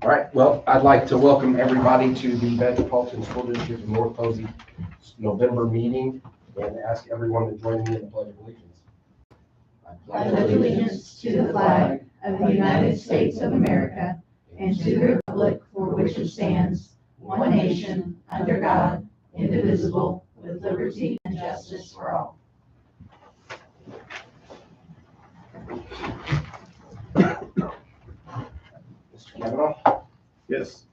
All right, well, I'd like to welcome everybody to the Metropolitan School District of North Posey November meeting and ask everyone to join me in the Pledge of Allegiance. I pledge allegiance to the flag of the United States of America and to the republic for which it stands, one nation, under God, indivisible, with liberty and justice for all. Mr. Kavanaugh? Yes.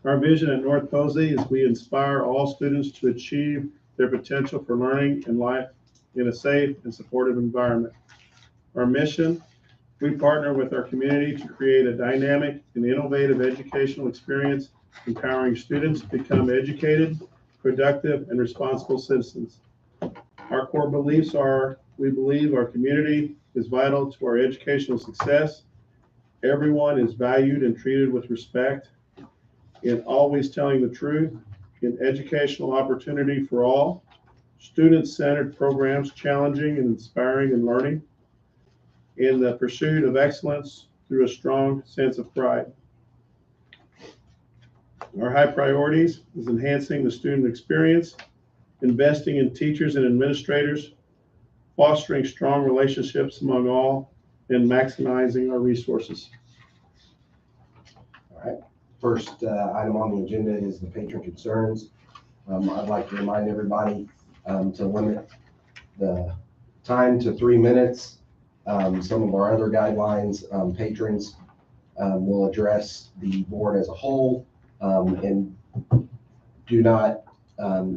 Our vision at North Posey is we inspire all students to achieve their potential for learning and life in a safe and supportive environment. Our mission, we partner with our community to create a dynamic and innovative educational experience, empowering students to become educated, productive, and responsible citizens. Our core beliefs are, we believe our community is vital to our educational success. Everyone is valued and treated with respect, in always telling the truth, in educational opportunity for all, student-centered programs challenging and inspiring and learning, in the pursuit of excellence through a strong sense of pride. Our high priorities is enhancing the student experience, investing in teachers and administrators, fostering strong relationships among all, and maximizing our resources. All right, first item on the agenda is the patron concerns. I'd like to remind everybody to limit the time to 3 minutes. Some of our other guidelines, patrons will address the board as a whole and do not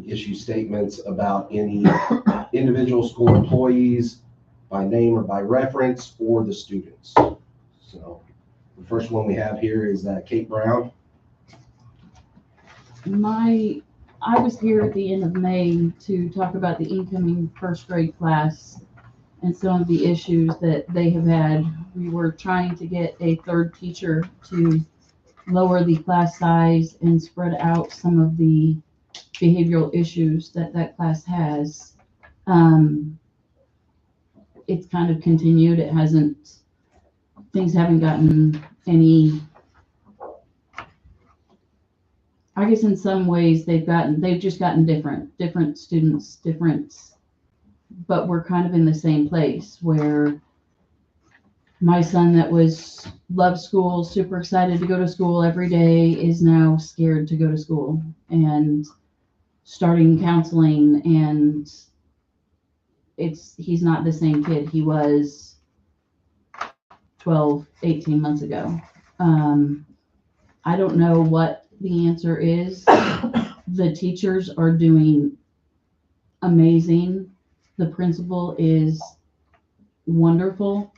issue statements about any individual school employees by name or by reference or the students. So the first one we have here is Kate Brown. I was here at the end of May to talk about the incoming first grade class and some of the issues that they have had. We were trying to get a third teacher to lower the class size and spread out some of the behavioral issues that that class has. It's kind of continued. Things haven't gotten any, I guess in some ways they've just gotten different students, but we're kind of in the same place where my son that loved school, super excited to go to school every day, is now scared to go to school and starting counseling, and he's not the same kid he was 12, 18 months ago. I don't know what the answer is. The teachers are doing amazing. The principal is wonderful.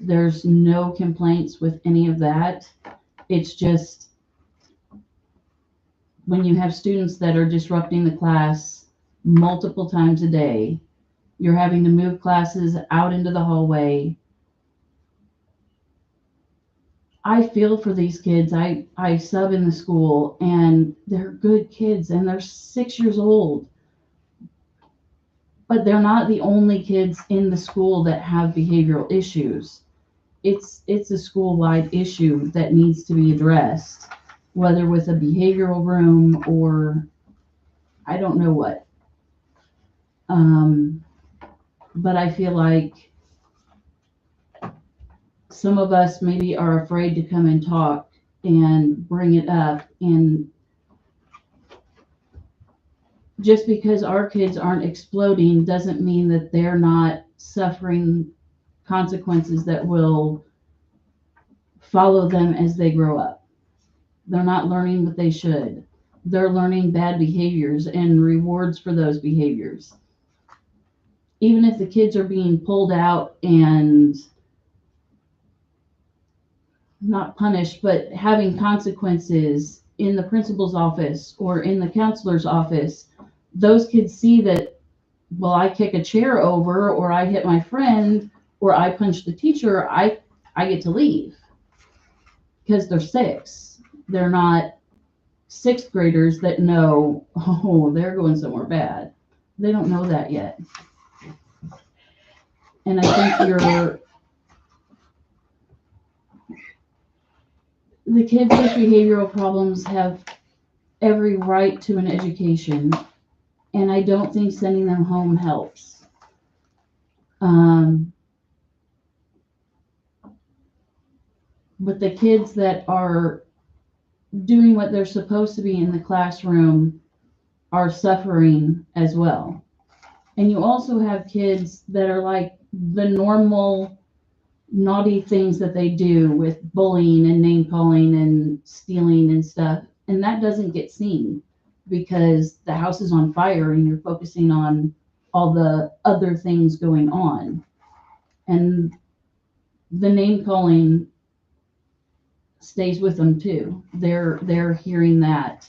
There's no complaints with any of that. It's just when you have students that are disrupting the class multiple times a day, you're having to move classes out into the hallway. I feel for these kids. I sub in the school and they're good kids and they're 6 years old. But they're not the only kids in the school that have behavioral issues. It's a school-wide issue that needs to be addressed, whether with a behavioral room or I don't know what. But I feel like some of us maybe are afraid to come and talk and bring it up, and just because our kids aren't exploding doesn't mean that they're not suffering consequences that will follow them as they grow up. They're not learning what they should. They're learning bad behaviors and rewards for those behaviors. Even if the kids are being pulled out and not punished, but having consequences in the principal's office or in the counselor's office, those kids see that, well, I kick a chair over or I hit my friend or I punch the teacher, I get to leave because they're 6. They're not 6th graders that know, oh, they're going somewhere bad. They don't know that yet. And I think the kids with behavioral problems have every right to an education, and I don't think sending them home helps. But the kids that are doing what they're supposed to be in the classroom are suffering as well. And you also have kids that are like the normal naughty things that they do with bullying and name calling and stealing and stuff. And that doesn't get seen because the house is on fire and you're focusing on all the other things going on. And the name calling stays with them too. They're hearing that.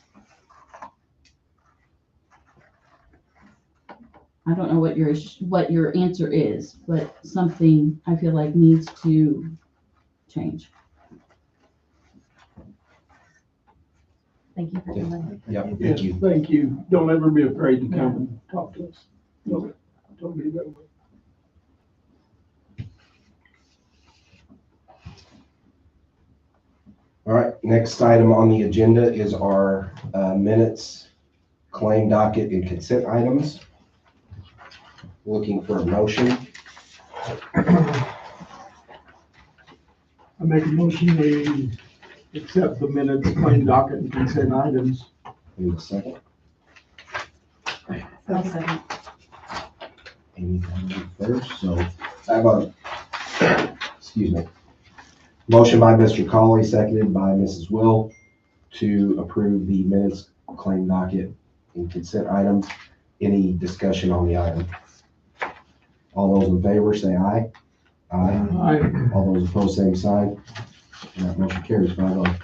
I don't know what your answer is, but something I feel like needs to change. Thank you for doing Yep, Yes, thank you. thank you. Don't ever be afraid to come and talk to us. Don't be that way. All right, next item on the agenda is our minutes, claim docket, and consent items. Looking for a motion. I make a motion, we accept the minutes, claim docket, and consent items. Need a second? it. I'll second. Amy got it first, so I have a, excuse me. Motion by Mr. Colley, seconded by Mrs. Will to approve the minutes, claim docket, and consent items. Any discussion on the item? All those in favor say aye. Aye. All those opposed, same sign. And that motion carries 5-0.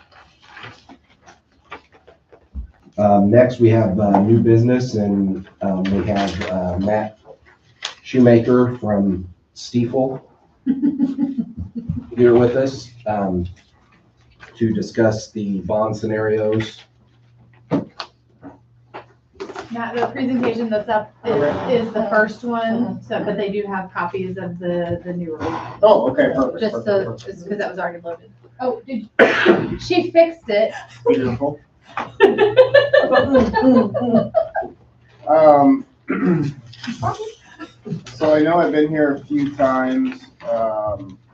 Next, we have new business, and we have Matt Shoemaker from Stiefel here with us to discuss the bond scenarios. Matt, the presentation that's up is the first one, so, but they do have copies of the newer one. Oh, okay, perfect. Just perfect, so, perfect. just because that was already loaded. Oh, she fixed it. Beautiful. Um, so I know I've been here a few times,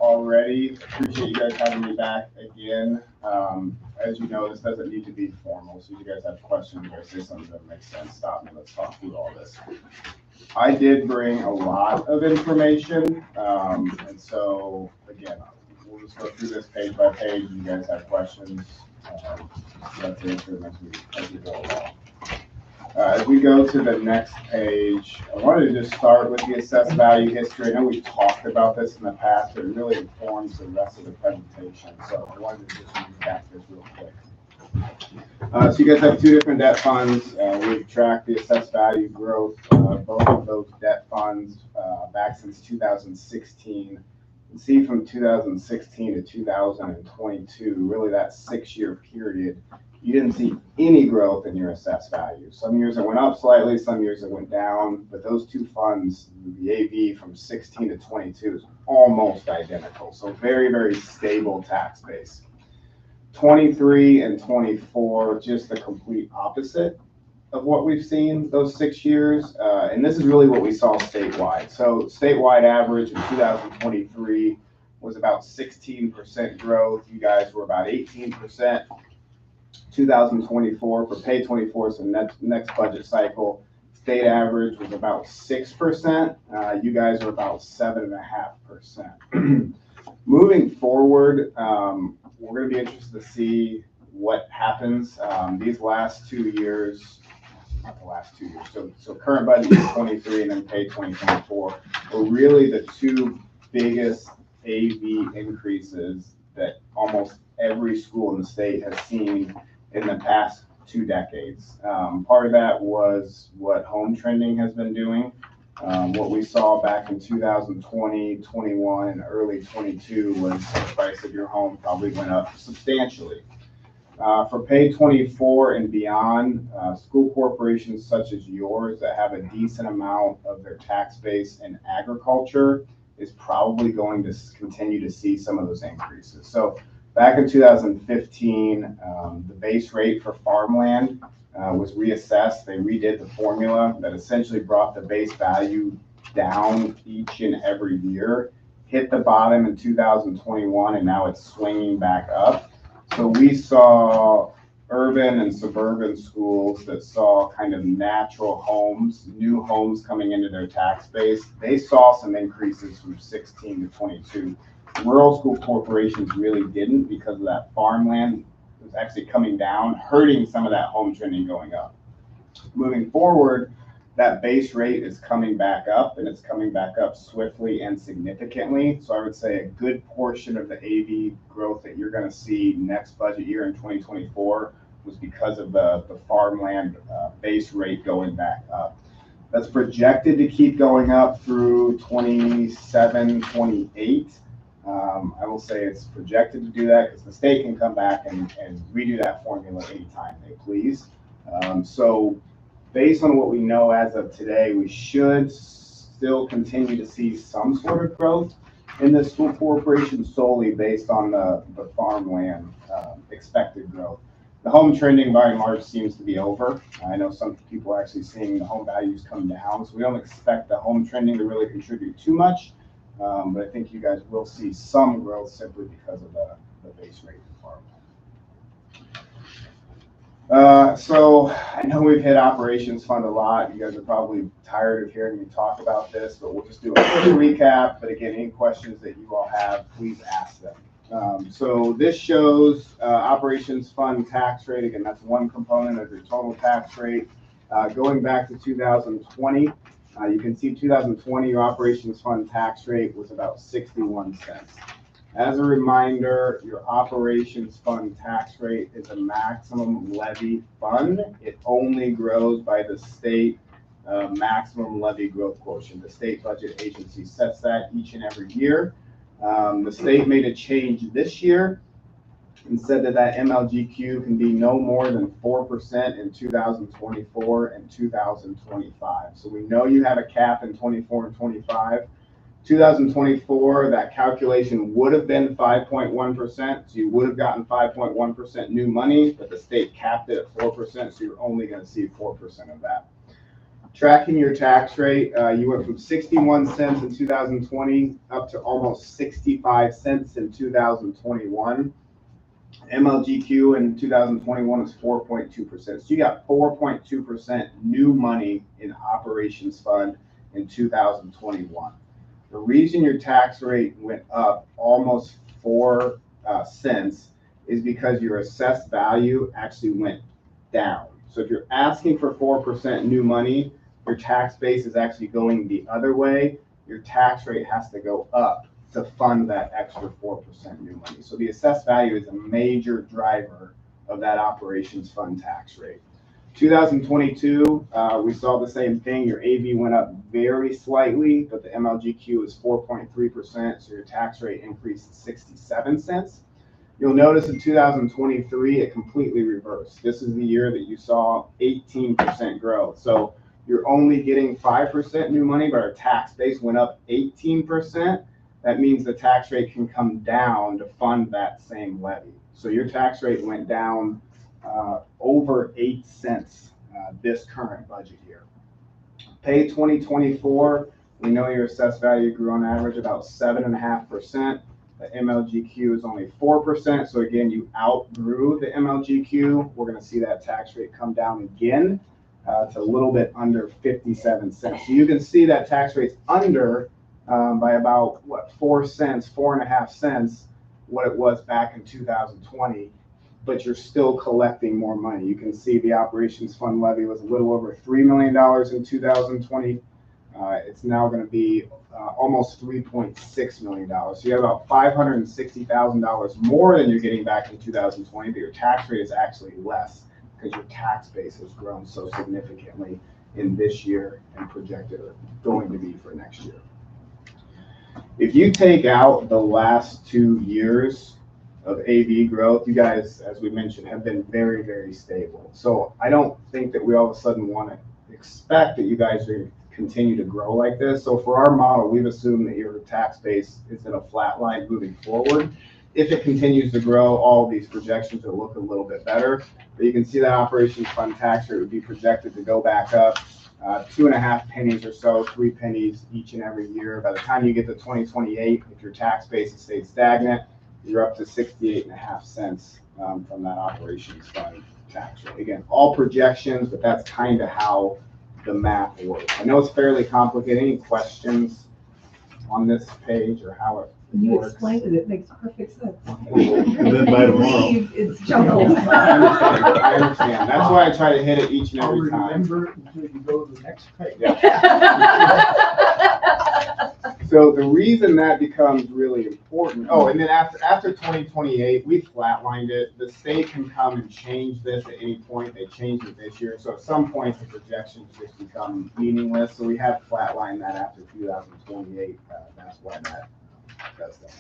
already. Appreciate you guys having me back again. As you know, this doesn't need to be formal, so if you guys have questions or say something that makes sense, stop me, let's talk through all this. I did bring a lot of information, and so, again, we'll just go through this page by page. You guys have questions, let's answer them as we go along. As we go to the next page, I wanted to just start with the assessed value history. I know we've talked about this in the past, but it really informs the rest of the presentation. So I wanted to just recap this real quick. So you guys have two different debt funds. We've tracked the assessed value growth of both of those debt funds back since 2016. You can see from 2016 to 2022, really that 6-year period, you didn't see any growth in your assessed value. Some years it went up slightly, some years it went down, but those two funds, the AV from 16 to 22 is almost identical. So very, very stable tax base. 23 and 24, just the complete opposite of what we've seen those 6 years. And this is really what we saw statewide. So statewide average in 2023 was about 16% growth. You guys were about 18%. 2024 for pay 24, so next budget cycle, state average was about 6%. You guys are about 7.5%. Moving forward, we're going to be interested to see what happens these last 2 years. Not the last 2 years. So current budget is 23 and then pay 2024 are really the two biggest AV increases that almost every school in the state has seen in the past 2 decades. Part of that was what home trending has been doing. What we saw back in 2020, 21, and early 22 was the price of your home probably went up substantially. For pay 24 and beyond, school corporations such as yours that have a decent amount of their tax base in agriculture is probably going to continue to see some of those increases. So Back in 2015, the base rate for farmland was reassessed. They redid the formula that essentially brought the base value down each and every year, hit the bottom in 2021, and now it's swinging back up. So we saw urban and suburban schools that saw kind of natural homes, new homes coming into their tax base. They saw some increases from 16 to 22. Rural school corporations really didn't, because of that farmland was actually coming down, hurting some of that home trending going up. Moving forward, that base rate is coming back up, and it's coming back up swiftly and significantly. So I would say a good portion of the AV growth that you're going to see next budget year in 2024 was because of the farmland base rate going back up. That's projected to keep going up through 27, 28. I will say it's projected to do that because the state can come back and redo that formula anytime they please. So based on what we know as of today, we should still continue to see some sort of growth in the school corporation solely based on the farmland expected growth. The home trending by and large seems to be over. I know some people are actually seeing the home values come down, so we don't expect the home trending to really contribute too much. But I think you guys will see some growth simply because of the base rate for farmland. So I know we've hit operations fund a lot. You guys are probably tired of hearing me talk about this, but we'll just do a quick recap. But again, any questions that you all have, please ask them. So this shows operations fund tax rate. Again, that's one component of your total tax rate. Going back to 2020, you can see 2020, your operations fund tax rate was about 61 cents. As a reminder, your operations fund tax rate is a maximum levy fund. It only grows by the state maximum levy growth quotient. The state budget agency sets that each and every year. The state made a change this year and said that MLGQ can be no more than 4% in 2024 and 2025. So we know you have a cap in 24 and 25. 2024, that calculation would have been 5.1%. So you would have gotten 5.1% new money, but the state capped it at 4%. So you're only going to see 4% of that. Tracking your tax rate, you went from 61 cents in 2020 up to almost 65 cents in 2021. MLGQ in 2021 is 4.2%. So you got 4.2% new money in operations fund in 2021. The reason your tax rate went up almost 4 cents is because your assessed value actually went down. So if you're asking for 4% new money, your tax base is actually going the other way. Your tax rate has to go up to fund that extra 4% new money. So the assessed value is a major driver of that operations fund tax rate. 2022, we saw the same thing. Your AV went up very slightly, but the MLGQ is 4.3%, so your tax rate increased 67 cents. You'll notice in 2023, it completely reversed. This is the year that you saw 18% growth. So you're only getting 5% new money, but our tax base went up 18%. That means the tax rate can come down to fund that same levy. So your tax rate went down over 8 cents this current budget year. Pay 2024, we know your assessed value grew on average about 7.5%. The MLGQ is only 4%. So again, you outgrew the MLGQ. We're going to see that tax rate come down again to a little bit under 57 cents. So you can see that tax rate's under by about 4 cents, 4.5 cents, what it was back in 2020, but you're still collecting more money. You can see the operations fund levy was a little over $3 million in 2020. It's now going to be almost $3.6 million. So you have about $560,000 more than you're getting back in 2020, but your tax rate is actually less because your tax base has grown so significantly in this year and projected going to be for next year. If you take out the last 2 years of AV growth, you guys, as we mentioned, have been very, very stable. So I don't think that we all of a sudden want to expect that you guys are continue to grow like this. So for our model, we've assumed that your tax base is in a flat line moving forward. If it continues to grow, all of these projections will look a little bit better. But you can see that operations fund tax rate would be projected to go back up 2.5 pennies or so, 3 pennies each and every year. By the time you get to 2028, if your tax base has stayed stagnant, you're up to 68.5 cents from that operations fund tax rate. Again, all projections, but that's kind of how the math works. I know it's fairly complicated. Any questions on this page or how it When you works? explain it, it makes perfect sense. And then by tomorrow. It's jumbled. I understand. That's why I try to hit it each and I'll every time. remember it until you go to the next page. So the reason that becomes really important, and then after 2028, we flatlined it. The state can come and change this at any point. They changed it this year. So at some point, the projections just become meaningless. So we have flatlined that after 2028. That's why that does that.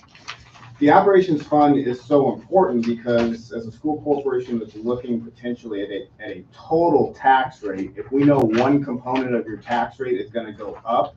The operations fund is so important because as a school corporation that's looking potentially at a total tax rate, if we know one component of your tax rate is going to go up,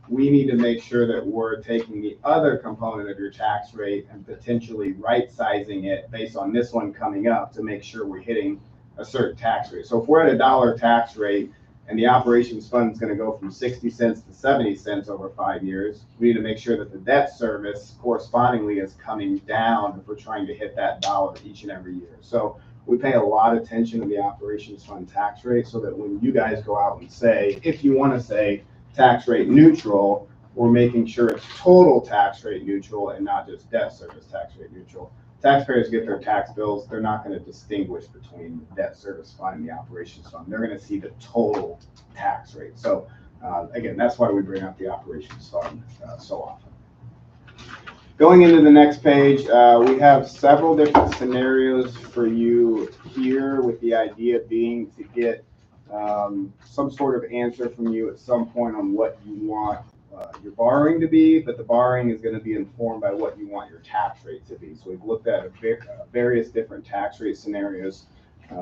we need to make sure that we're taking the other component of your tax rate and potentially right-sizing it based on this one coming up to make sure we're hitting a certain tax rate. So if we're at a $1 tax rate and the operations fund is going to go from 60 cents to 70 cents over 5 years, we need to make sure that the debt service correspondingly is coming down if we're trying to hit that dollar each and every year. So we pay a lot of attention to the operations fund tax rate so that when you guys go out and say, if you want to say tax rate neutral, we're making sure it's total tax rate neutral and not just debt service tax rate neutral. Taxpayers get their tax bills, they're not going to distinguish between the debt service fund and the operations fund. They're going to see the total tax rate. So again, that's why we bring up the operations fund so often. Going into the next page, we have several different scenarios for you here, with the idea being to get some sort of answer from you at some point on what you want your borrowing to be, but the borrowing is going to be informed by what you want your tax rate to be. So we've looked at various different tax rate scenarios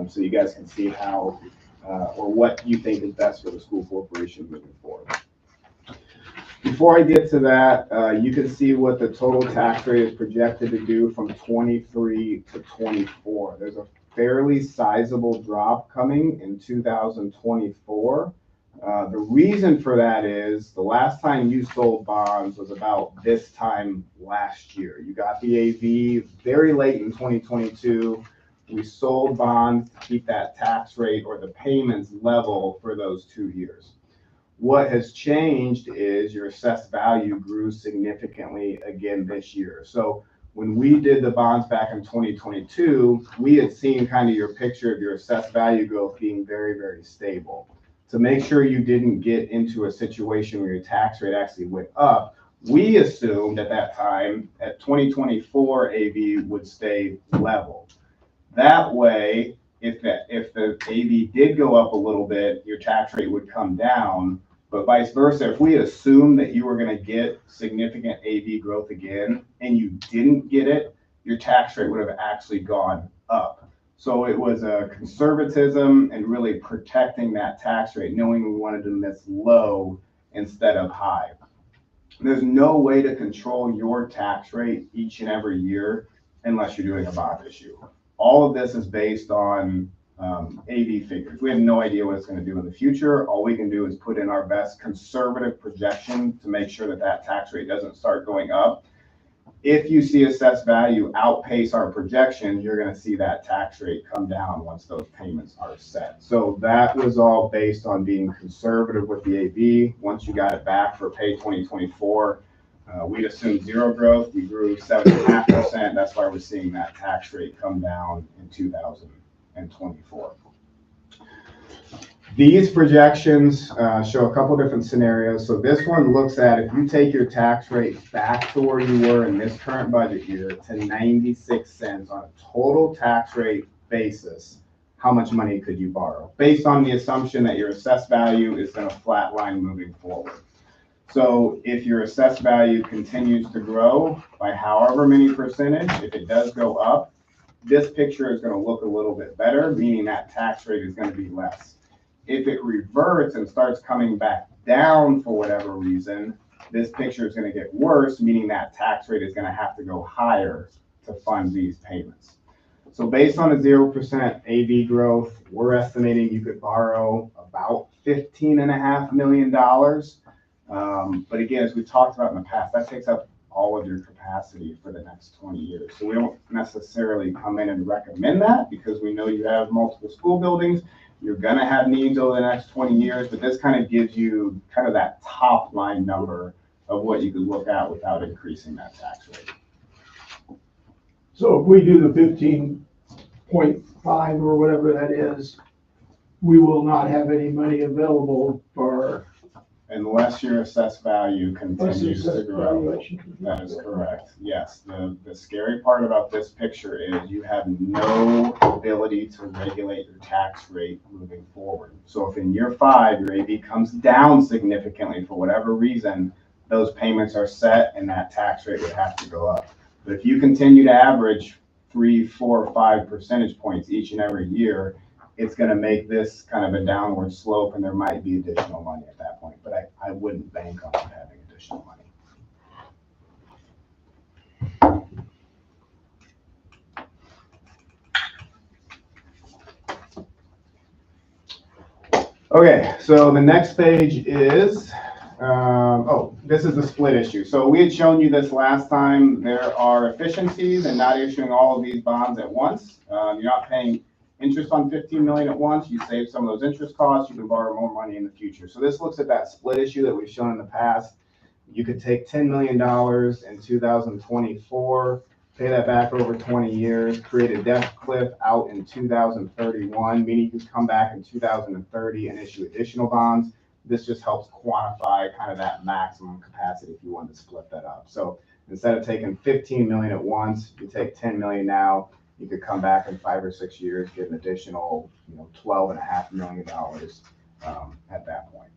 so you guys can see how or what you think is best for the school corporation moving forward. Before I get to that, you can see what the total tax rate is projected to do from 23 to 24. There's a fairly sizable drop coming in 2024. The reason for that is the last time you sold bonds was about this time last year. You got the AV very late in 2022. We sold bonds to keep that tax rate or the payments level for those 2 years. What has changed is your assessed value grew significantly again this year. So when we did the bonds back in 2022, we had seen kind of your picture of your assessed value growth being very, very stable. To make sure you didn't get into a situation where your tax rate actually went up, we assumed at that time at 2024 AV would stay level. That way, if the AV did go up a little bit, your tax rate would come down. But vice versa, if we assumed that you were going to get significant AV growth again and you didn't get it, your tax rate would have actually gone up. So it was a conservatism and really protecting that tax rate, knowing we wanted to miss low instead of high. There's no way to control your tax rate each and every year unless you're doing a bond issue. All of this is based on AV figures. We have no idea what it's going to do in the future. All we can do is put in our best conservative projection to make sure that that tax rate doesn't start going up. If you see assessed value outpace our projection, you're going to see that tax rate come down once those payments are set. So that was all based on being conservative with the AV. Once you got it back for pay 2024, we assumed zero growth. We grew 7.5%. That's why we're seeing that tax rate come down in 2024. These projections show a couple different scenarios. So this one looks at if you take your tax rate back to where you were in this current budget year to 96 cents on a total tax rate basis, how much money could you borrow? Based on the assumption that your assessed value is going to flatline moving forward. So if your assessed value continues to grow by however many percentage, if it does go up, this picture is going to look a little bit better, meaning that tax rate is going to be less. If it reverts and starts coming back down for whatever reason, this picture is going to get worse, meaning that tax rate is going to have to go higher to fund these payments. So based on a 0% AV growth, we're estimating you could borrow about $15.5 million. But again, as we talked about in the past, that takes up all of your capacity for the next 20 years. So we don't necessarily come in and recommend that because we know you have multiple school buildings. You're going to have needs over the next 20 years, but this kind of gives you kind of that top line number of what you could look at without increasing that tax rate. So if we do the 15.5 or whatever that is, we will not have any money available for. Unless your assessed value continues to grow. Valuation. That is correct. Yes. The scary part about this picture is you have no ability to regulate your tax rate moving forward. So if in year 5, your AV comes down significantly for whatever reason, those payments are set and that tax rate would have to go up. But if you continue to average 3, 4, 5 percentage points each and every year, it's going to make this kind of a downward slope, and there might be additional money at that point, but I wouldn't bank on having additional money. Okay, so the next page is, this is the split issue. So we had shown you this last time. There are efficiencies in not issuing all of these bonds at once. You're not paying interest on $15 million at once. You save some of those interest costs. You can borrow more money in the future. So this looks at that split issue that we've shown in the past. You could take $10 million in 2024, pay that back over 20 years, create a debt cliff out in 2031, meaning you can come back in 2030 and issue additional bonds. This just helps quantify kind of that maximum capacity if you want to split that up. So instead of taking 15 million at once, you take 10 million now. You could come back in 5 or 6 years, get an additional, $12.5 million at that point.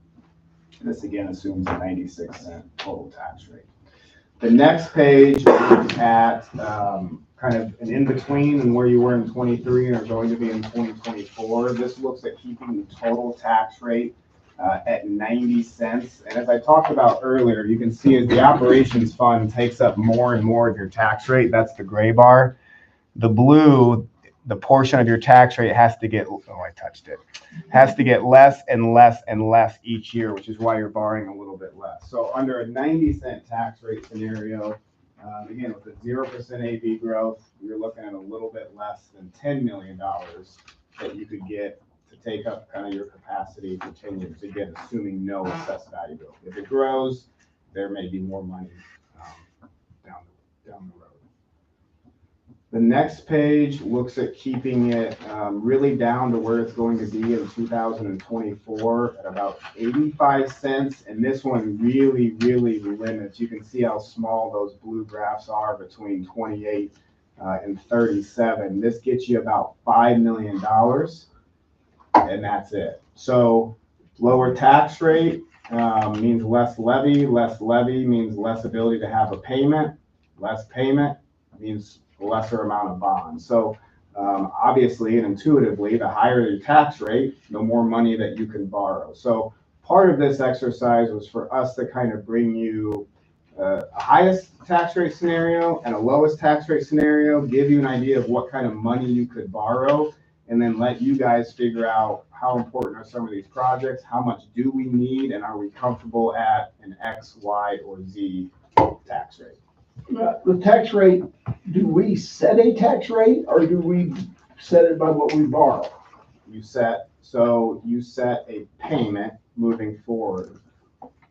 This again assumes a 96-cent total tax rate. The next page looks at kind of an in-between and where you were in 23 and are going to be in 2024. This looks at keeping the total tax rate at 90 cents. And as I talked about earlier, you can see as the operations fund takes up more and more of your tax rate, that's the gray bar. The blue, the portion of your tax rate has to get less and less and less each year, which is why you're borrowing a little bit less. So under a 90-cent tax rate scenario, again, with a 0% AV growth, you're looking at a little bit less than $10 million that you could get to take up kind of your capacity for 10 years. Again, assuming no assessed value growth. If it grows, there may be more money down the road. The next page looks at keeping it really down to where it's going to be in 2024 at about 85 cents. And this one really, really limits. You can see how small those blue graphs are between 28 and 37. This gets you about $5 million, and that's it. So lower tax rate means less levy. Less levy means less ability to have a payment. Less payment means a lesser amount of bonds. So obviously and intuitively, the higher your tax rate, the more money that you can borrow. So part of this exercise was for us to kind of bring you a highest tax rate scenario and a lowest tax rate scenario, give you an idea of what kind of money you could borrow, and then let you guys figure out how important are some of these projects, how much do we need, and are we comfortable at an X, Y, or Z tax rate. The tax rate, do we set a tax rate or do we set it by what we borrow? You set a payment moving forward.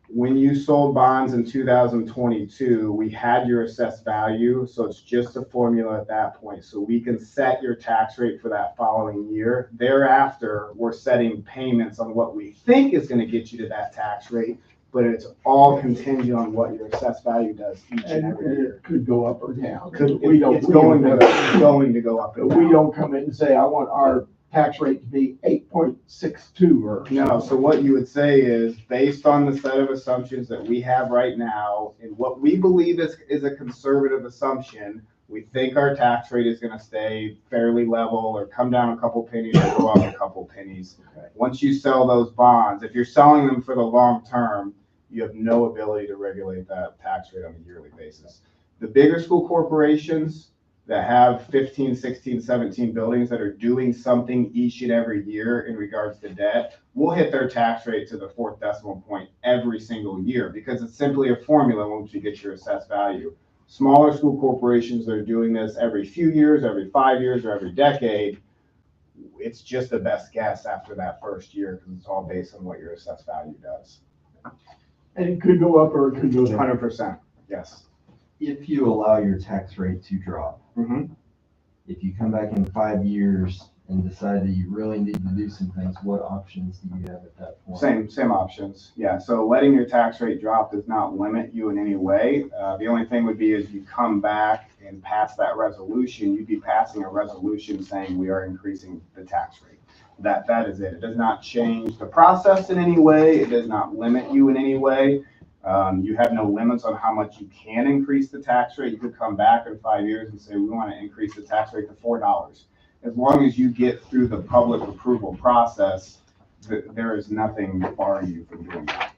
When you sold bonds in 2022, we had your assessed value, so it's just a formula at that point. So we can set your tax rate for that following year. Thereafter, we're setting payments on what we think is going to get you to that tax rate, but it's all contingent on what your assessed value does each and every year. It could go up or down. It's going to go up and down. We don't come in and say, I want our tax rate to be 8.62 or. No, so what you would say is, based on the set of assumptions that we have right now, and what we believe is a conservative assumption, we think our tax rate is going to stay fairly level or come down a couple pennies or go up a couple pennies. Okay. Once you sell those bonds, if you're selling them for the long term, you have no ability to regulate that tax rate on a yearly basis. The bigger school corporations, that have 15, 16, 17 buildings that are doing something each and every year in regards to debt, will hit their tax rate to the 4th decimal point every single year, because it's simply a formula once you get your assessed value. Smaller school corporations that are doing this every few years, every 5 years, or every decade, it's just the best guess after that first year, because it's all based on what your assessed value does. And it could go up or it could go down. 100%, yes. If you allow your tax rate to drop, Mhm. if you come back in 5 years and decide that you really need to do some things, what options do you have at that point? Same options, yeah. So letting your tax rate drop does not limit you in any way. The only thing would be is you come back and pass that resolution, you'd be passing a resolution saying we are increasing the tax rate. That is it. It does not change the process in any way. It does not limit you in any way. You have no limits on how much you can increase the tax rate. You could come back in 5 years and say, we want to increase the tax rate to $4. As long as you get through the public approval process, there is nothing barring you from doing that.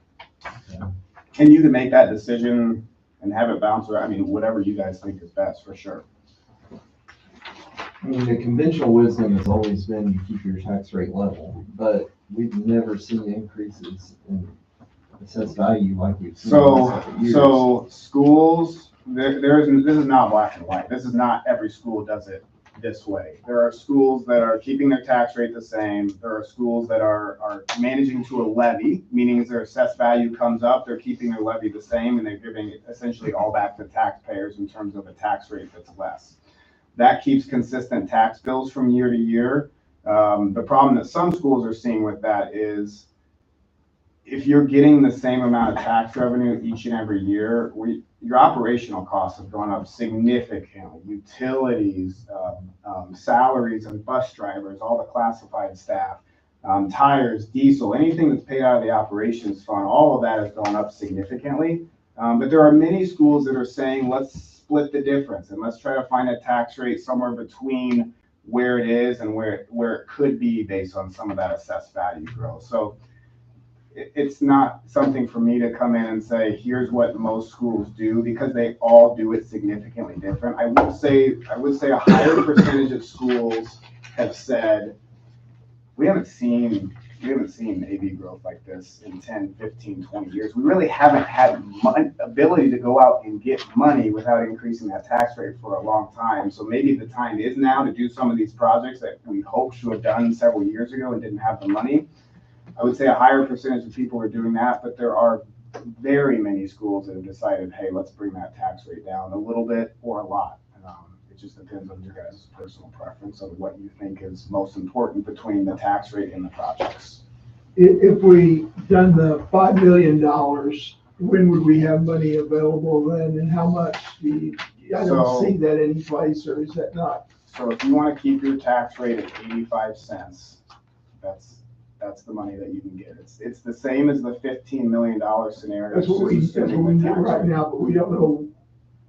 And you can make that decision and have it bounce around. I mean, whatever you guys think is best, for sure. I mean, the conventional wisdom has always been you keep your tax rate level, but we've never seen increases in assessed value like we've seen in the last couple of years. So schools, this is not black and white. This is not every school does it this way. There are schools that are keeping their tax rate the same. There are schools that are managing to a levy, meaning as their assessed value comes up, they're keeping their levy the same, and they're giving it essentially all back to taxpayers in terms of a tax rate that's less. That keeps consistent tax bills from year to year. The problem that some schools are seeing with that is if you're getting the same amount of tax revenue each and every year, your operational costs have gone up significantly. Utilities, salaries of bus drivers, all the classified staff, tires, diesel, anything that's paid out of the operations fund, all of that has gone up significantly. But there are many schools that are saying, let's split the difference and let's try to find a tax rate somewhere between where it is and where it could be based on some of that assessed value growth. So it's not something for me to come in and say, here's what most schools do, because they all do it significantly different. I would say a higher percentage of schools have said, we haven't seen AV growth like this in 10, 15, 20 years. We really haven't had ability to go out and get money without increasing that tax rate for a long time. So maybe the time is now to do some of these projects that we hoped to have done several years ago and didn't have the money. I would say a higher percentage of people are doing that, but there are very many schools that have decided, hey, let's bring that tax rate down a little bit or a lot. It just depends on your guys' personal preference of what you think is most important between the tax rate and the projects. If we done the $5 million, when would we have money available then, and how much? I don't see that any place, or is that not? So if you want to keep your tax rate at 85 cents, that's the money that you can get. It's the same as the $15 million scenario. That's what we get right now, but we don't know.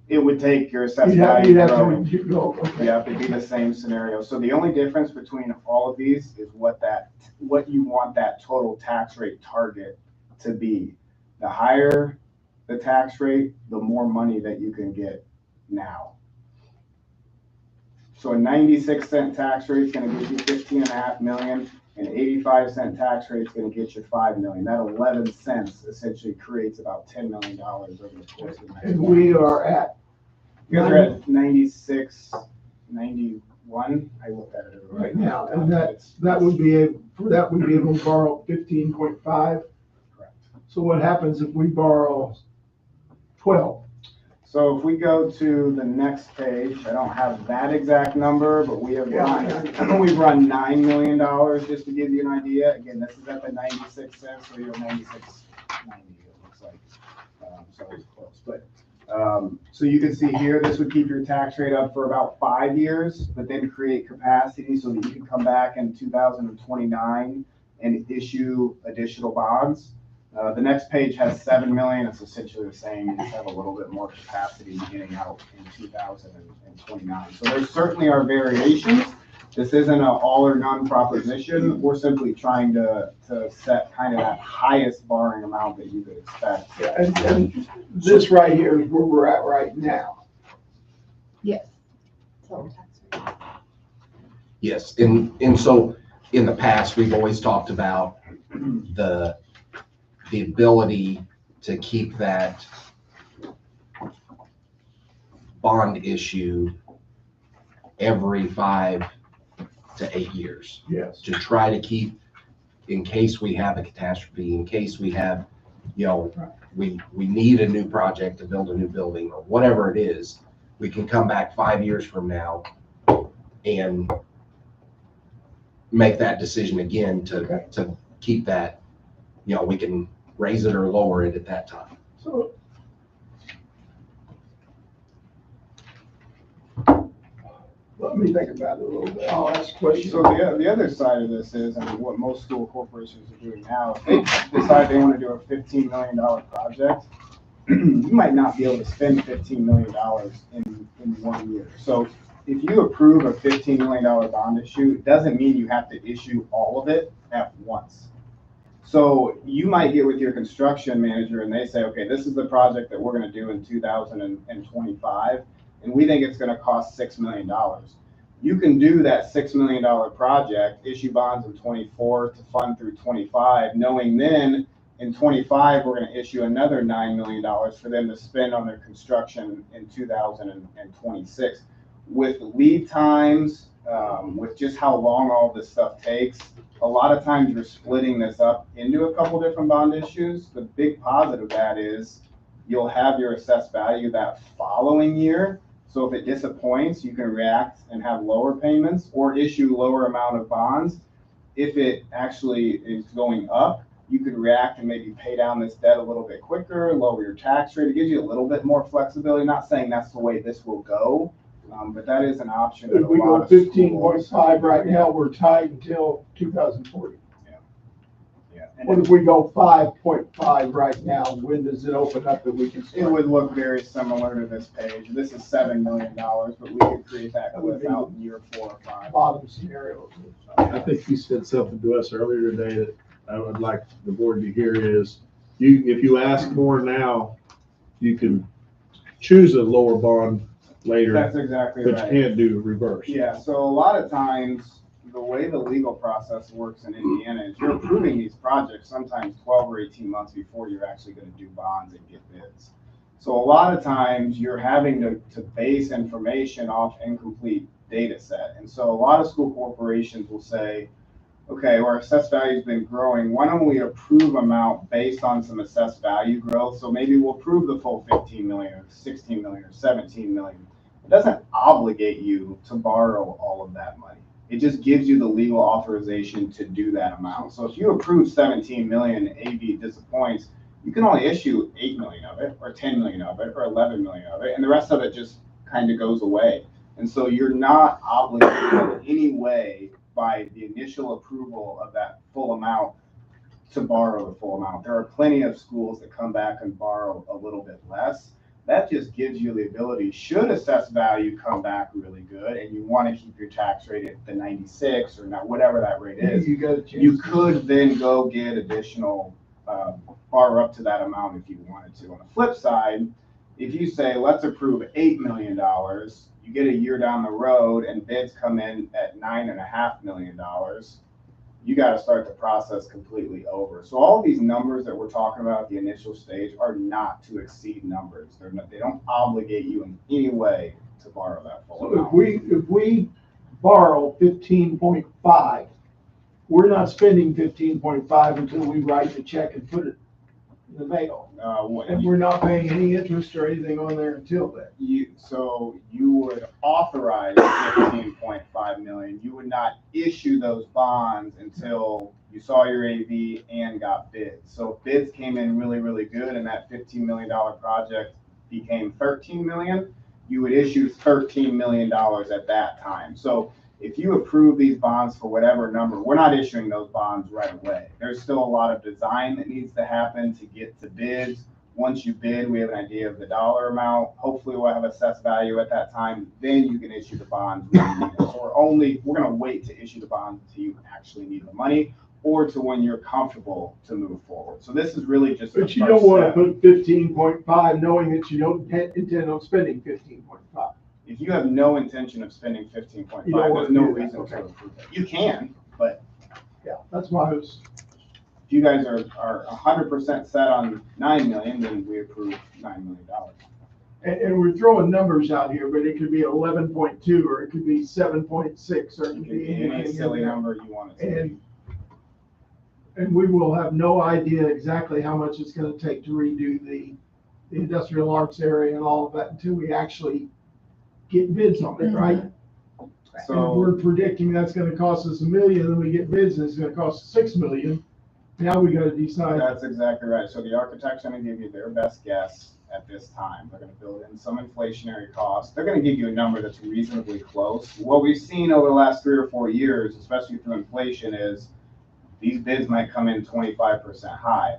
It would take your assessed You'd value have growing. to go, okay. Yeah, it'd be the same scenario. So the only difference between all of these is what you want that total tax rate target to be. The higher the tax rate, the more money that you can get now. So a 96-cent tax rate is going to get you $15.5 million. An 85-cent tax rate is going to get you $5 million. That 11 cents essentially creates about $10 million over the course of the next year. And we are at, You guys are at 96, 91. I looked at it right now, and It's- that would be able to borrow 15.5. Correct. So what happens if we borrow 12? So if we go to the next page, I don't have that exact number, but we have we've run $9 million just to give you an idea. Again, this is at the 96 cents, so you're 96.90 it looks like. So it's close, but so you can see here, this would keep your tax rate up for about 5 years, but then create capacity so that you can come back in 2029 and issue additional bonds. The next page has 7 million. It's essentially the same. You just have a little bit more capacity beginning out in 2029. So there certainly are variations. This isn't an all or none proposition. We're simply trying to set kind of that highest borrowing amount that you could expect. Yeah, and this right here is where we're at right now. Yes. total tax rate. Yes, and so in the past, we've always talked about the ability to keep that bond issue every 5 to 8 years. Yes. To try to keep, in case we have a catastrophe, in case we have, we need a new project to build a new building or whatever it is, we can come back 5 years from now and make that decision again to keep that, we can raise it or lower it at that time. So. Let me think about it a little bit. I'll ask questions. So the other side of this is, I mean, what most school corporations are doing now, if they decide they want to do a $15 million project, you might not be able to spend $15 million in 1 year. So if you approve a $15 million bond issue, it doesn't mean you have to issue all of it at once. So you might get with your construction manager and they say, okay, this is the project that we're going to do in 2025, and we think it's going to cost $6 million. You can do that $6 million project, issue bonds in 24 to fund through 25, knowing then in 25, we're going to issue another $9 million for them to spend on their construction in 2026. With lead times, with just how long all this stuff takes, a lot of times you're splitting this up into a couple different bond issues. The big positive of that is you'll have your assessed value that following year. So if it disappoints, you can react and have lower payments or issue lower amount of bonds. If it actually is going up, you could react and maybe pay down this debt a little bit quicker, lower your tax rate. It gives you a little bit more flexibility. Not saying that's the way this will go, but that is an option. If we go 15.5 right now, we're tied until 2040. Yeah. What if we go 5.5 right now? When does it open up that we can It start? would look very similar to this page. This is $7 million, but we could create that cliff out in year 4 or 5. Bottom scenarios. I think you said something to us earlier today that I would like the board to hear is, if you ask more now, you can choose a lower bond later, That's exactly but you right. can't do reverse. Yeah, so a lot of times, the way the legal process works in Indiana is you're approving these projects sometimes 12 or 18 months before you're actually going to do bonds and get bids. So a lot of times you're having to base information off incomplete data set. And so a lot of school corporations will say, okay, our assessed value has been growing. Why don't we approve amount based on some assessed value growth? So maybe we'll approve the full 15 million or 16 million or 17 million. It doesn't obligate you to borrow all of that money. It just gives you the legal authorization to do that amount. So if you approve 17 million, AB disappoints, you can only issue 8 million of it, or 10 million of it, or 11 million of it, and the rest of it just kind of goes away. And so you're not obligated in any way by the initial approval of that full amount to borrow the full amount. There are plenty of schools that come back and borrow a little bit less. That just gives you the ability, should assessed value come back really good and you want to keep your tax rate at the 96 or not, whatever that rate is, You got a chance. you could then go get additional borrow up to that amount if you wanted to. On the flip side, if you say, let's approve $8 million, you get a year down the road and bids come in at $9.5 million, you got to start the process completely over. So all these numbers that we're talking about at the initial stage are not to exceed numbers. They don't obligate you in any way to borrow that full So amount. if we borrow 15.5, we're not spending 15.5 until we write the check and put it in the mail. And we're not paying any interest or anything on there until then. So you would authorize 15.5 million. You would not issue those bonds until you saw your AV and got bids. So if bids came in really, really good and that $15 million project became 13 million, you would issue $13 million at that time. So if you approve these bonds for whatever number, we're not issuing those bonds right away. There's still a lot of design that needs to happen to get to bids. Once you bid, we have an idea of the dollar amount. Hopefully we'll have assessed value at that time. Then you can issue the bonds when you need it. So we're going to wait to issue the bonds until you actually need the money or to when you're comfortable to move forward. So this is really just But you don't want to put 15.5 knowing that you don't intend on spending 15.5. If you have no intention of spending 15.5, You don't there's wanna no do that, reason okay. to approve it. You can, but Yeah, that's why I was, if you guys are 100% set on 9 million, then we approve $9 million. and we're throwing numbers out here, but it could be 11.2, or it could be 7.6, or it It could can be be any anything. silly in there. number you want it to be. And we will have no idea exactly how much it's gonna take to redo the industrial arts area and all of that until we actually get bids on it, right? And So. we're predicting that's gonna cost us $1 million, and we get bids, and it's gonna cost us $6 million. Now we gotta decide. That's exactly right. So the architect's gonna give you their best guess at this time. They're gonna build in some inflationary costs. They're gonna give you a number that's reasonably close. What we've seen over the last 3 or 4 years, especially through inflation, is these bids might come in 25% high.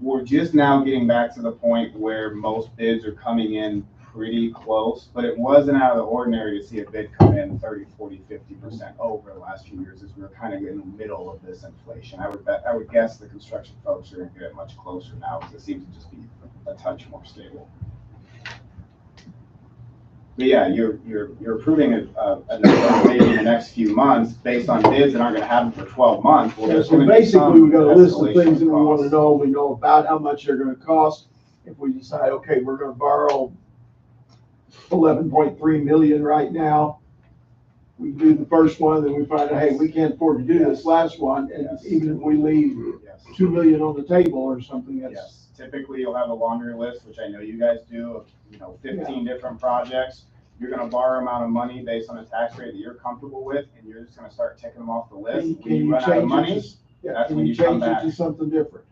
We're just now getting back to the point where most bids are coming in pretty close, but it wasn't out of the ordinary to see a bid come in 30, 40, 50% over the last few years, as we were kind of in the middle of this inflation. I would guess the construction folks are gonna get it much closer now, because it seems to just be a touch more stable. But yeah, you're approving a number maybe in the next few months based on bids that aren't gonna happen for 12 months. Well, there's So gonna be basically, some we got a list of escalation things that we wanna costs. know. We know about how much they're gonna cost. If we decide, okay, we're gonna borrow 11.3 million right now, we do the first one, then we find out, hey, we can't afford to do this last one, and Yes. even if we leave Yes. 2 million on the table or something, that's. Yes, typically you'll have a laundry list, which I know you guys do, of, 15 different projects. You're gonna borrow amount of money based on a tax rate that you're comfortable with, and you're just gonna start ticking them off the list. When you run out of money, Yeah, that's can when you you come change it back. to something different?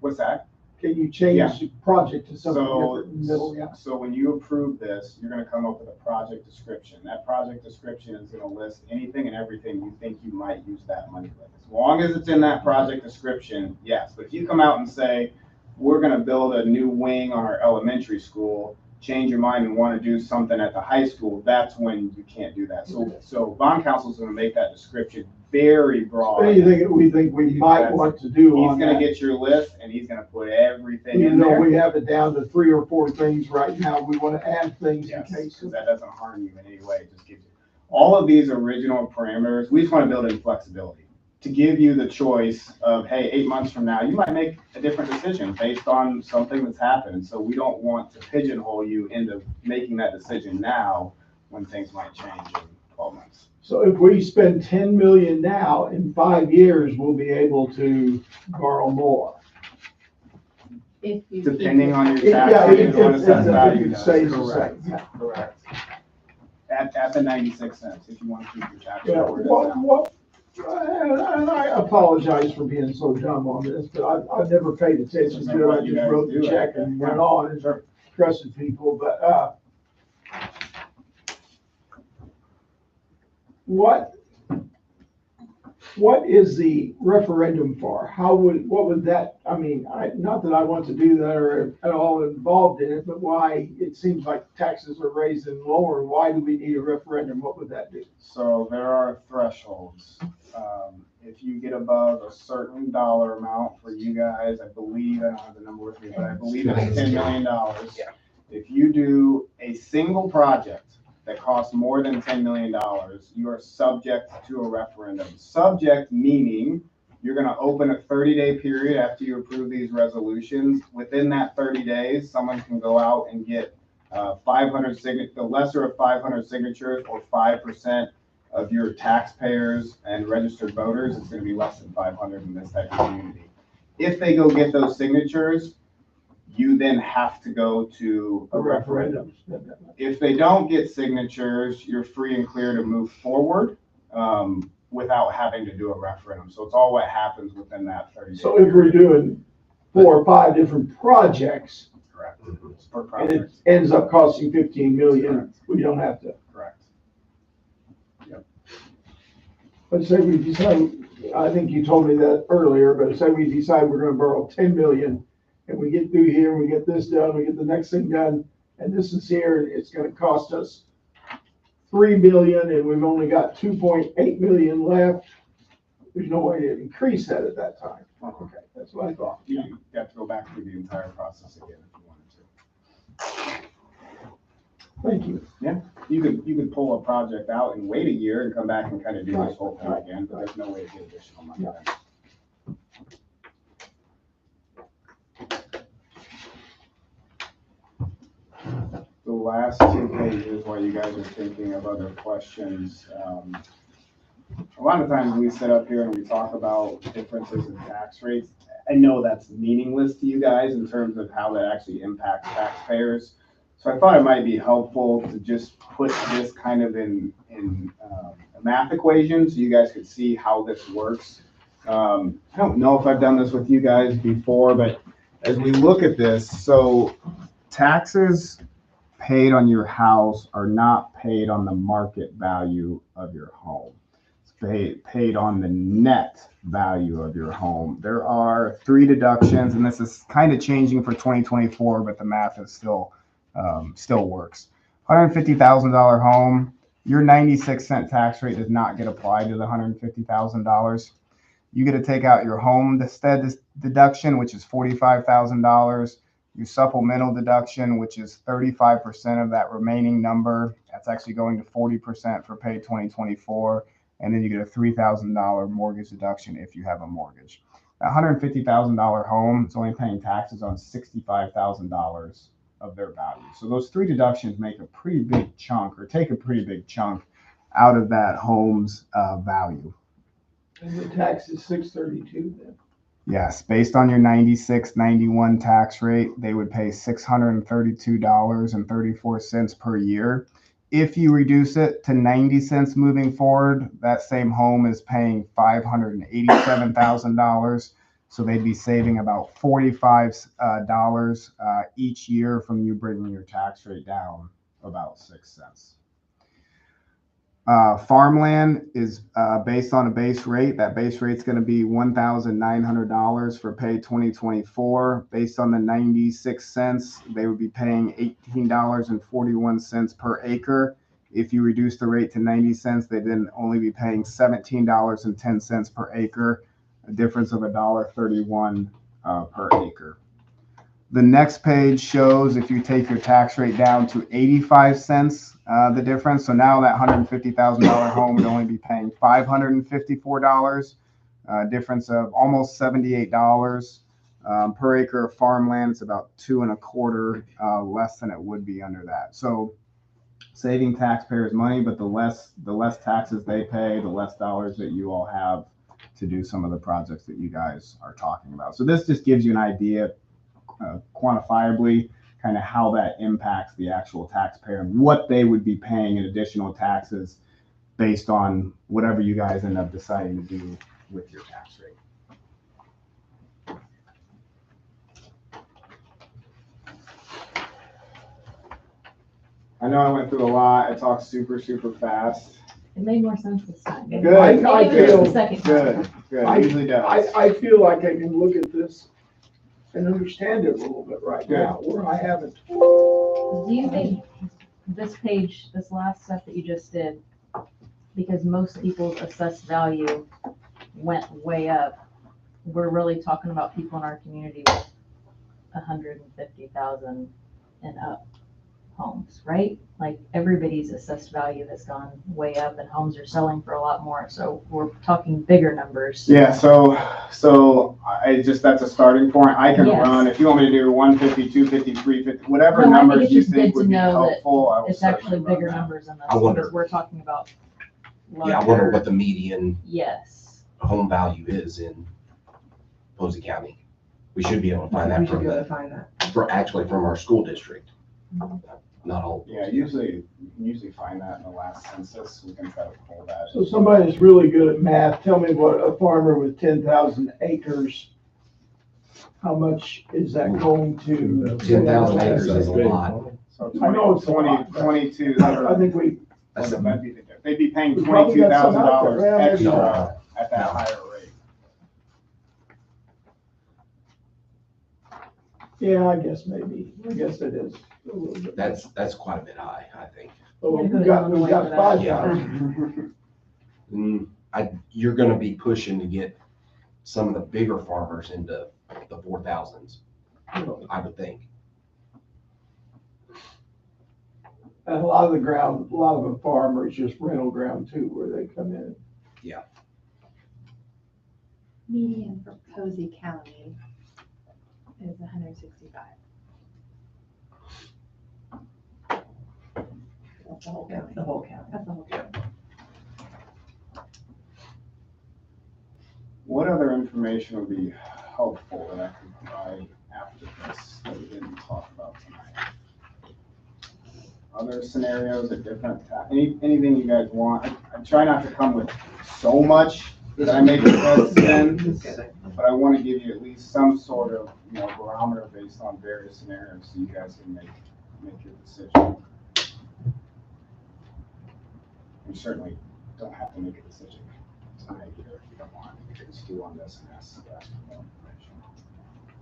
what's that? Can you Yeah. change the project to something So, different in the middle, yeah? so when you approve this, you're gonna come up with a project description. That project description is gonna list anything and everything you think you might use that money with. As long as it's in that project description, yes. But if you come out and say, we're gonna build a new wing on our elementary school, change your mind and wanna do something at the high school, that's when you can't do that. So bond council's gonna make that description very broad. Anything that we think we might want to do He's on gonna that, get your list and he's gonna put everything even in though there. we have it down to 3 or 4 things right now, we wanna add things in Yes, case. because that doesn't harm you in any way, it just gives you, all of these original parameters, we just want to build in flexibility. To give you the choice of, hey, 8 months from now, you might make a different decision based on something that's happened. So we don't want to pigeonhole you into making that decision now when things might change in 12 months. So if we spend 10 million now, in 5 years, we'll be able to borrow more. If you. Depending on your Yeah, tax rate, if and what assessed value it does. stays the Correct. same. Yeah. Correct. At the 96 cents, if you want to keep your tax rate Yeah, where it is now. and I apologize for being so dumb on this, but I've never paid attention to it. I just wrote the check and went on and trusted people, but, what is the referendum for? What would that, I mean, not that I want to do that or at all involved in it, but why, it seems like taxes are raised and lower, why do we need a referendum? What would that do? So there are thresholds. If you get above a certain dollar amount for you guys, I believe, I don't have the number with me, but I believe it's $10 million. If you do a single project that costs more than $10 million, you are subject to a referendum. Subject meaning you're gonna open a 30-day period after you approve these resolutions. Within that 30 days, someone can go out and get 500 the lesser of 500 signatures or 5% of your taxpayers and registered voters. It's gonna be less than 500 in this type of community. If they go get those signatures, you then have to go to a referendum. If they don't get signatures, you're free and clear to move forward without having to do a referendum. So it's all what happens within that 30 days. So if we're doing 4 or 5 different projects, Correct. Per and it project. ends up costing 15 million, we don't have to. Correct. But say we decide, I think you told me that earlier, but say we decide we're gonna borrow 10 million, and we get through here, and we get this done, we get the next thing done, and this is here, and it's gonna cost us 3 million, and we've only got 2.8 million left. There's no way to increase that at that time. Okay, that's what I thought. You have to go back through the entire process again if you wanted to. Thank you. You could pull a project out and wait a year and come back and kind of do this whole thing again, but there's no way to get additional money then. The last 2 pages, while you guys are thinking of other questions, a lot of times we sit up here and we talk about differences in tax rates. I know that's meaningless to you guys in terms of how that actually impacts taxpayers. So I thought it might be helpful to just put this kind of in a math equation so you guys could see how this works. I don't know if I've done this with you guys before, but as we look at this, so taxes paid on your house are not paid on the market value of your home. It's paid on the net value of your home. There are 3 deductions, and this is kind of changing for 2024, but the math is still works. $150,000 home, your 96-cent tax rate does not get applied to the $150,000. You get to take out your home deduction, which is $45,000. Your supplemental deduction, which is 35% of that remaining number. That's actually going to 40% for pay 2024. And then you get a $3,000 mortgage deduction if you have a mortgage. A $150,000 home is only paying taxes on $65,000 of their value. So those 3 deductions make a pretty big chunk, or take a pretty big chunk out of that home's value. And the tax is $632 then. Yes, based on your 96, 91 tax rate, they would pay $632.34 per year. If you reduce it to 90 cents moving forward, that same home is paying $587,000. So they'd be saving about $45 each year from you bringing your tax rate down about 6 cents. Farmland is based on a base rate. That base rate is going to be $1,900 for pay 2024. Based on the 96 cents, they would be paying $18.41 per acre. If you reduce the rate to 90 cents, they'd then only be paying $17.10 per acre, a difference of $1.31 per acre. The next page shows if you take your tax rate down to 85 cents, the difference. So now that $150,000 home would only be paying $554, difference of almost $78 per acre of farmland. It's about 2.25 less than it would be under that. So saving taxpayers money, but the less taxes they pay, the less dollars that you all have to do some of the projects that you guys are talking about. So this just gives you an idea quantifiably kind of how that impacts the actual taxpayer and what they would be paying in additional taxes based on whatever you guys end up deciding to do with your tax rate. I know I went through a lot. I talked super fast. It made more sense this time. Good. I Maybe it was feel- the second time. Good. It usually does. I feel like I can look at this and understand it a little bit right Good. now, where I haven't. Do you think this page, this last step that you just did, because most people's assessed value went way up, we're really talking about people in our community with 150,000 and up homes, right? Like everybody's assessed value has gone way up and homes are selling for a lot more. So we're talking bigger numbers. Yeah, so that's a starting point. I can Yes. run, if you want me to do 150, 250, 350, whatever No, I think numbers it's you just think good to would be know that helpful, I will It's certainly actually run bigger that. numbers than this I wonder- because we're talking about Yeah, I wonder larger. what the median Yes. home value is in Posey County. We should be able to find that from our school district. Not all. Yeah, usually find that in the last census. We can try to pull that. So somebody that's really good at math, tell me what a farmer with 10,000 acres, how much is that going to? 10,000 acres is a lot. So I know it's a 20, lot, but 22, I think we, That's a- they'd be paying We probably got some out $22,000 there, yeah, extra at that higher rate. yeah, I guess it is a little bit. That's quite a bit high, I think. Oh, Yeah, we've Illinois got for that. 5,000. You're gonna be pushing to get some of the bigger farmers into the 4,000s, I would think. And a lot of the ground, a lot of the farmers just rental ground too, where they come in. Median for Posey County is 165. That's the whole county. That's the whole county. That's the whole county. What other information would be helpful that I can provide after this that we didn't talk about tonight? Other scenarios at different anything you guys want? I try not to come with so much that I make a precedent, but I want to give you at least some sort of, barometer based on various scenarios so you guys can make your decision. You certainly don't have to make a decision tonight either if you don't want. You can stew on this and ask for more information.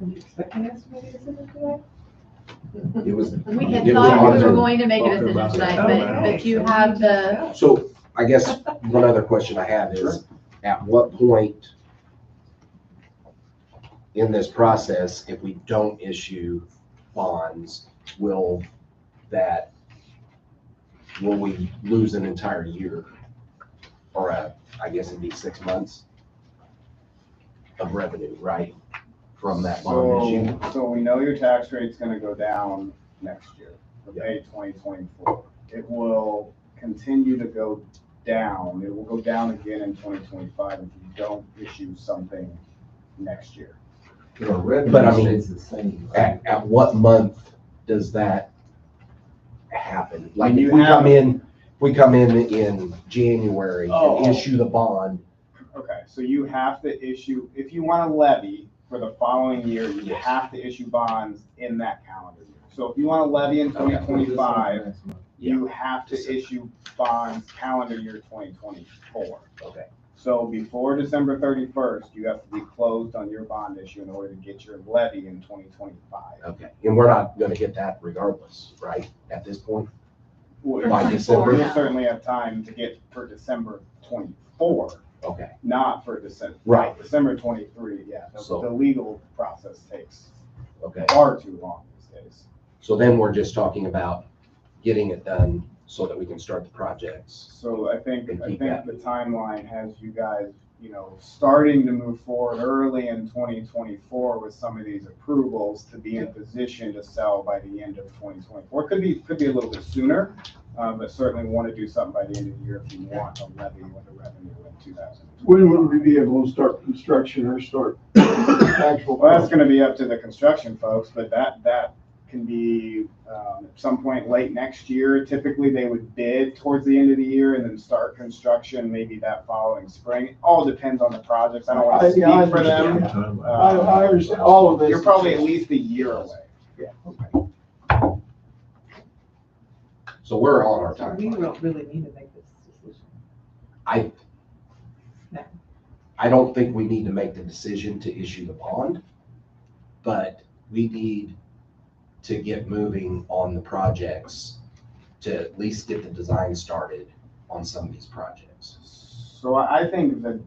Are you expecting us to make a decision today? It was. We had it was thought we on were there. going to make a decision tonight, but you have the, So I guess one other question I have is, at what point in this process, if we don't issue bonds, will we lose an entire year? Or I guess it'd be 6 months of revenue, right? From that bond issue? So we know your tax rate's gonna go down next year, for May 2024. It will continue to go down. It will go down again in 2025 if you don't issue something next year. Our revenue But I mean, stays the same. right? At what month does that happen? Like When if you we have- come in January Oh. and issue the bond, Okay, so you have to issue, if you want to levy for the following year, you Yes. have to issue bonds in that calendar year. So if you want to levy in 2025, Next month. you have to issue bonds calendar year 2024. okay, So before December 31st, you have to be closed on your bond issue in order to get your levy in 2025. okay. And we're not gonna hit that regardless, right, at this point? Well, By December? You'll certainly have time to get for December 24, Okay, not for December. Right. December 23, yeah. So- The legal process takes okay. far too long these days. So then we're just talking about getting it done so that we can start the projects. So I think And keep the timeline has you guys, starting to move forward early in 2024 with some of these approvals to be in position to sell by the end of 2024. Could be a little bit sooner, but certainly want to do something by the end of the year if you want a levy with a revenue in 2024. When would we be able to start construction or start actual? Well, that's gonna be up to the construction folks, but that can be, at some point late next year. Typically, they would bid towards the end of the year and then start construction maybe that following spring. It all depends on the projects. I don't want to speak I for them. I understand all of this. You're probably at least a year away. So we're on our So we timeline. don't really need to make this decision. I don't think we need to make the decision to issue the bond, but we need to get moving on the projects to at least get the design started on some of these projects. So I think that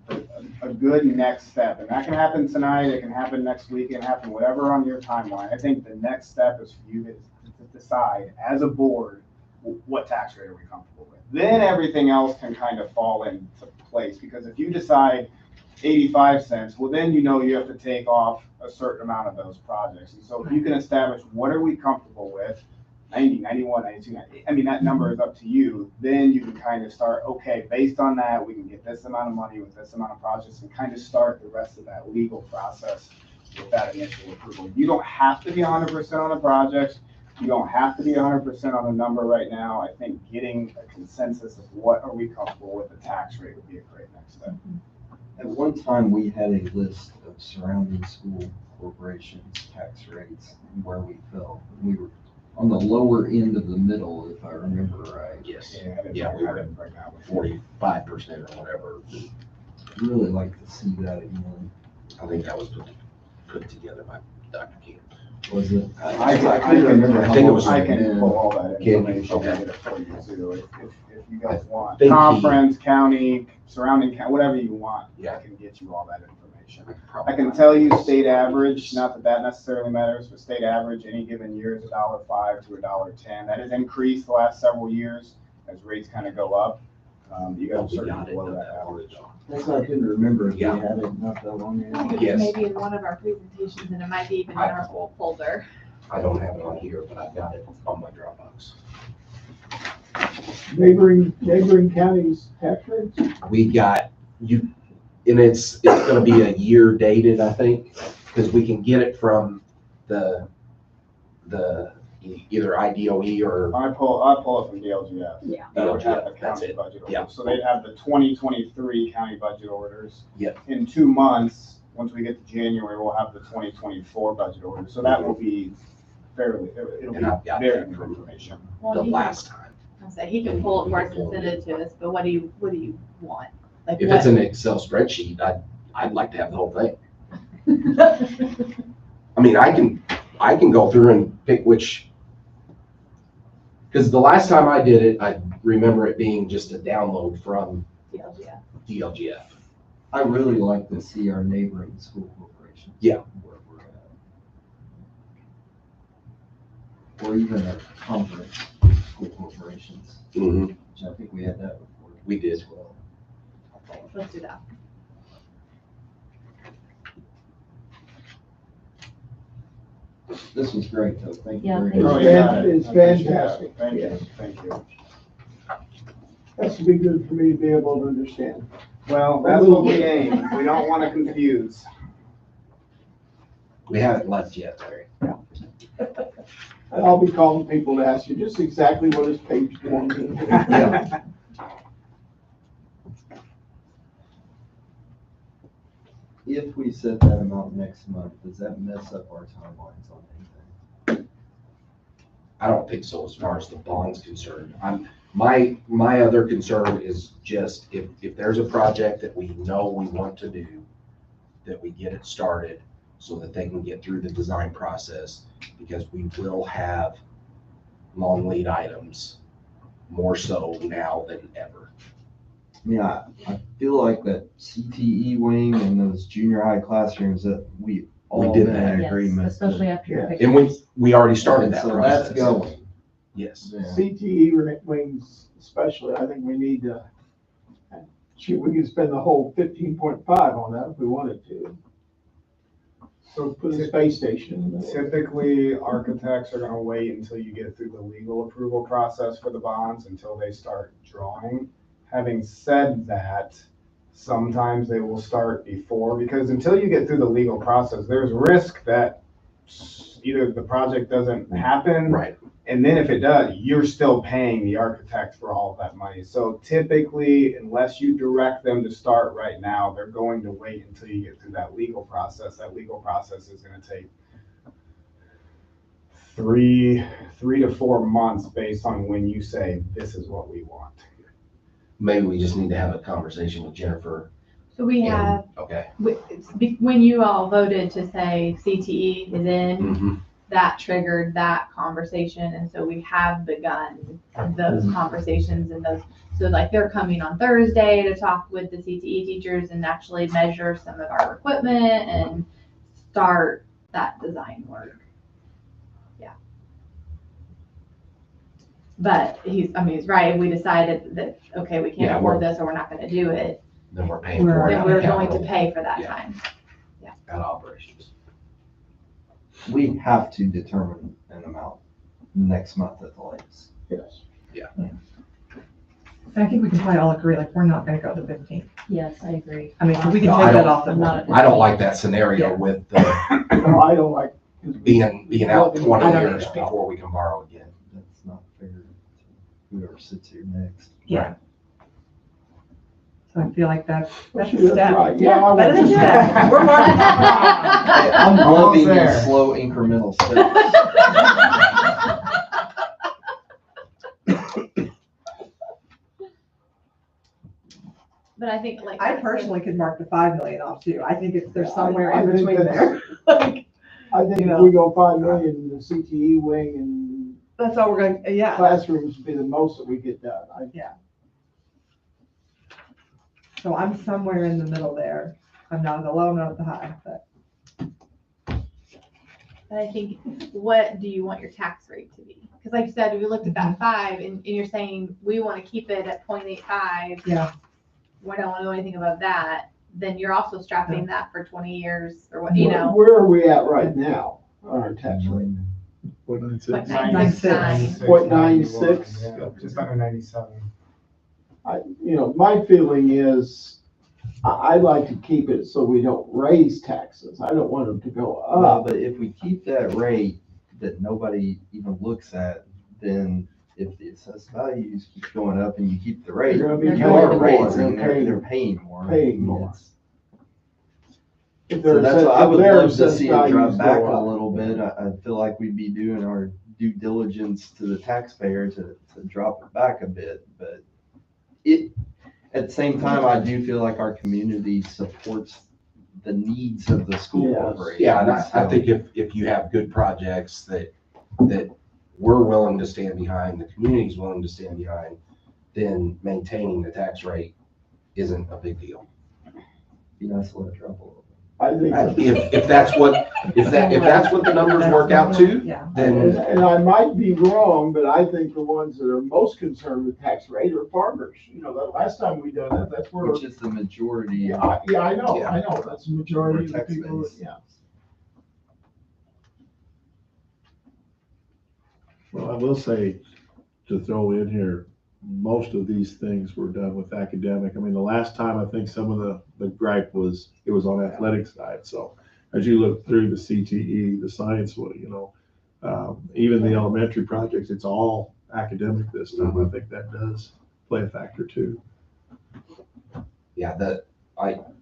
a good next step, and that can happen tonight, it can happen next week, it can happen whatever on your timeline. I think the next step is for you to decide as a board, what tax rate are we comfortable with? Then everything else can kind of fall into place, because if you decide 85 cents, well, then you have to take off a certain amount of those projects. And so if you can establish what are we comfortable with, 90, 91, 92, 90, I mean, that number is up to you. Then you can kind of start, okay, based on that, we can get this amount of money with this amount of projects and kind of start the rest of that legal process with that initial approval. You don't have to be 100% on the projects. You don't have to be 100% on the number right now. I think getting a consensus of what are we comfortable with the tax rate would be a great next step. At one time, we had a list of surrounding school corporations' tax rates and where we fell. We were on the lower end of the middle, if I remember right. Yes. Yeah, we were didn't break out. 45% or whatever. Really like to see that again. I think that was put together by Dr. King. Was it? I couldn't remember. I think it was- I can pull all that Can you? information Okay. and get it for you too, if you guys want. think he- Conference, county, surrounding county, whatever you want, I Yeah. can get you all that information. I can tell you state average, not that that necessarily matters, but state average any given year is $1.05 to $1.10. That has increased the last several years as rates kind of go up. You guys are certainly below that average. That's what I couldn't remember if we had it not that long I think ago. it Yes. was maybe in one of our presentations, and it might be even in our whole folder. I don't have it on here, but I've got it on my Dropbox. Neighboring counties tax rates? We got you, and it's gonna be a year dated, I think, because we can get it from the either IDOE or I pull it from DLGF. Yeah. That would have the DLGF, that's county it. budget Yeah. orders. So they'd have the 2023 county budget orders. Yep. In 2 months, once we get to January, we'll have the 2024 budget order. So that will be fairly, it'll And I've be got very that new from information. Well, the he can- last time. I'll say, he can pull it for us and send it to us, but what do you want? Like If what? it's an Excel spreadsheet, I'd like to have the whole thing. I mean, I can go through and pick which, because the last time I did it, I remember it being just a download from Yeah. DLGF. I really like to see our neighboring school corporations. Yeah. Where we're at. Or even our conference school corporations, Mm-hmm. which I think we had that before. We did. as well. Let's do that. This was great though, thank you Yeah, very thank much. Oh, you got it. It's I appreciate that. fantastic. Thank Yeah. you, thank you. Has to be good for me to be able to understand. Well, that's what we aim. We don't want to confuse. We haven't left yet, Larry. And I'll be calling people to ask you just exactly what is page 1 mean. Yeah. If we set that amount next month, does that mess up our timelines on anything? I don't think so as far as the bond's concerned. My other concern is just if there's a project that we know we want to do, that we get it started so that they can get through the design process, because we will have long lead items more so now than ever. Yeah, I feel like that CTE wing and those junior high classrooms that we all did been that. in Yes, agreement. especially after your Yeah. picture. And we already started that So process. that's going. Yes. Yeah. CTE wings especially, I think we need to, shoot, we could spend the whole 15.5 on that if we wanted to. So put a space station in the middle. Typically, architects are gonna wait until you get through the legal approval process for the bonds, until they start drawing. Having said that, sometimes they will start before, because until you get through the legal process, there's risk that either the project doesn't happen, Right. and then if it does, you're still paying the architect for all of that money. So typically, unless you direct them to start right now, they're going to wait until you get through that legal process. That legal process is gonna take three to 4 months based on when you say, this is what we want. Maybe we just need to have a conversation with Jennifer. So we and- have, Okay. when you all voted to say CTE is in, Mm-hmm. that triggered that conversation, and so we have begun those conversations and those, so like they're coming on Thursday to talk with the CTE teachers and actually measure some of our equipment and start that design work. Yeah. But he's right, if we decided that, okay, we Yeah, can't afford this or we're not gonna do it, Then we're paying for it. then out we're of going to capital, pay for that Yeah. time. out of operations. We have to determine an amount next month at the latest. Yes. I think we can probably all agree, like, we're not gonna go to 15. Yes, I agree. I mean, so we can No, take I that don't- off the I'm not board. I don't like that scenario with No, I don't like. being out 20 I don't years either. before we can borrow again. That's not fair to whoever sits here next. Yeah. So I feel like that's a That's step. right. Yeah, I Better than want to- that. We're more than Hey, I'm Almost loving there. these slow incremental steps. But I think like. I personally could mark the 5 million off too. I think it's, there's I- somewhere I in think between that's- there. Like, I think You if know. we go 5 million in the CTE wing and that's all we're going, yeah. classrooms would be the most that we get done. So I'm somewhere in the middle there. I'm not at the low, not at the high, but But I think, what do you want your tax rate to be? Because like you said, we looked at that 5 and you're saying we want to keep it at 0.85. yeah. We don't want to do anything above that. Then you're also strapping that for 20 years or what, you know. Where are we at right now on our tax rate? What did it say? Like 96. 0.96? Yeah, just under 97. My feeling is, I'd like to keep it so we don't raise taxes. I don't want them to go Well, up. but if we keep that rate that nobody even looks at, then if the assessed values keep going up and you keep the rate, They're gonna be you paying are more. raising, They're they're paying more. paying more. It's- If So their that's why I assessed- would if their love to assessed see it drop values back go a up. little bit. I feel like we'd be doing our due diligence to the taxpayer to drop it back a bit, but at the same time, I do feel like our community supports the needs of the school Yes. operation. Yeah, and I So- think if you have good projects that we're willing to stand behind, the community's willing to stand behind, then maintaining the tax rate isn't a big deal. Be nice to let it drop a little bit. I think, If that's what the numbers work out to, Yeah. then and I might be wrong, but I think the ones that are most concerned with tax rate are farmers. The last time we done it, that's where, Which is the majority. yeah, I know, Yeah. that's the majority of the Tax people, base. yeah. Well, I will say, to throw in here, most of these things were done with academic. I mean, the last time, I think some of the gripe was, it was on athletic side. So as you look through the CTE, the science, even the elementary projects, it's all academic this time. I think that does play a factor too. yeah,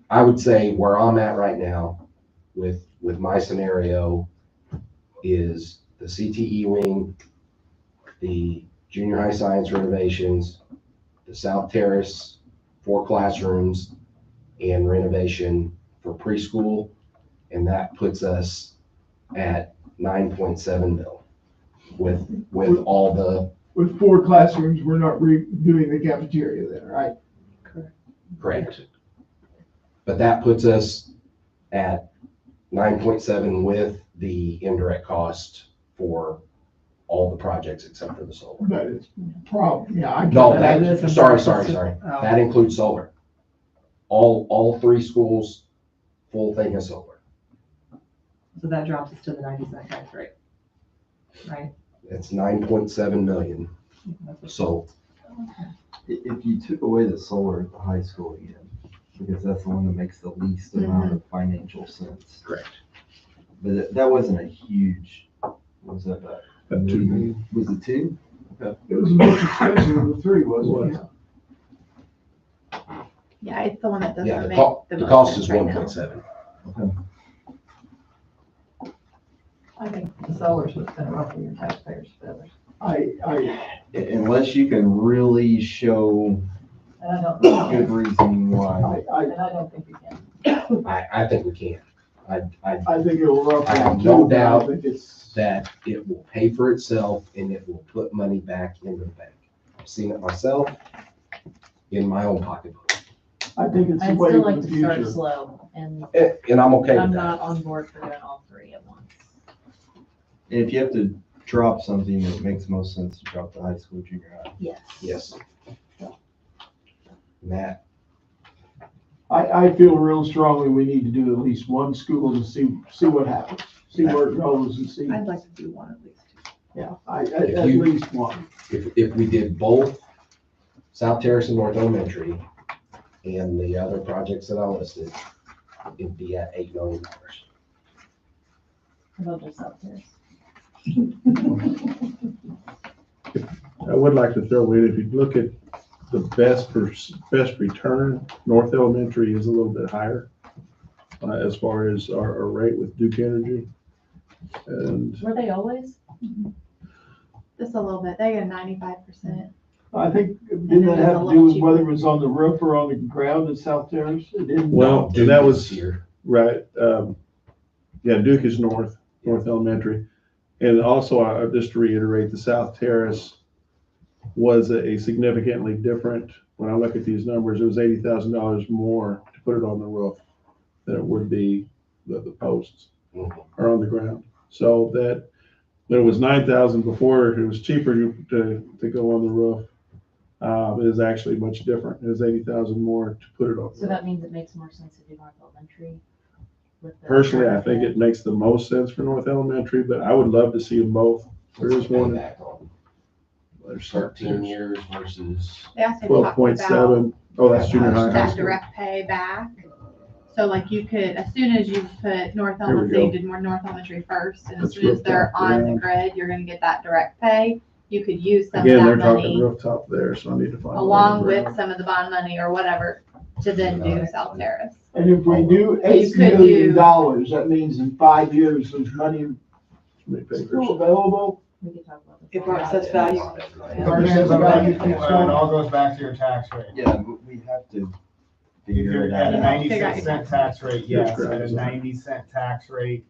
I would say where I'm at right now with my scenario is the CTE wing, the junior high science renovations, the South Terrace, 4 classrooms, and renovation for preschool. And that puts us at 9.7 mil with all the, With 4 classrooms, we're not redoing the cafeteria then, right? correct. But that puts us at 9.7 with the indirect cost for all the projects except for the solar. That is problem, yeah. No, That is sorry. Oh. That includes solar. All 3 schools, full thing is solar. So that drops us to the 90% tax rate, right? It's 9.7 million. So, If you took away the solar at the high school again, because that's the one that makes the least amount of financial sense. correct. But that wasn't a huge, what was that about? At 2 million. Was it 2? It was most expensive of the 3, wasn't it? Yeah, it's the one that Yeah, doesn't the make the the most cost sense is right now. 1.7. I think the solar's what's gonna ruffle your taxpayers' feathers. Unless you can really show And I don't know. good reason why. I And I don't think you can. I think we can. I think it will ruffle. I have them no too, but I doubt think it's, that it will pay for itself and it will put money back into the bank. I've seen it myself in my own pocketbook. I think it's the I'd way still of like the to start future. slow, and And I'm okay I'm with not that. on board for doing all 3 at once. And if you have to drop something, it makes most sense to drop the high school, junior high. Yes. Yes. Matt, I feel real strongly we need to do at least one school to see what happens, see where it goes and see, I'd like to do one at least. yeah, at least one. if we did both South Terrace and North Elementary and the other projects that I listed, it'd be at $8 million. How about just out there? I would like to throw in, if you look at the best return, North Elementary is a little bit higher as far as our rate with Duke Energy. And Were they always? Just a little bit. They get 95%. I think, didn't that have to do with whether it was on the roof or on the ground at South Terrace? It didn't. well, Duke that is was here. right. Yeah, Duke is North Elementary. And also, just to reiterate, the South Terrace was a significantly different, when I look at these numbers, it was $80,000 more to put it on the roof than it would be the posts Mhm. are on the ground. So that, when it was 9,000 before, it was cheaper to go on the roof. It is actually much different. It is 80,000 more to put it on. So that means it makes more sense to do North Elementary with the. Personally, I think it makes the most sense for North Elementary, but I would love to see them both. There is one, Payback on there's 13 years versus, They also twelve talked point about seven. Oh, that's junior high. high that school. direct pay back. So like you could, as soon as you put North Here we Elementary, you go. did more North Elementary first, and as That's soon as they're rooftop on the ground. grid, you're gonna get that direct pay. You could use some of Again, they're that talking money rooftop there, so I need to find. along one. with some of the bond money or whatever to then do South Terrace. And if we do You $8 could million, do- that means in 5 years, there's money How many papers? still available. We could talk about this. If our assessed value. Our assessed value keeps going, it all goes back to your tax rate. Yeah, but we have to If figure you're it at a out. 90-cent tax rate, yes, at a 90-cent tax rate,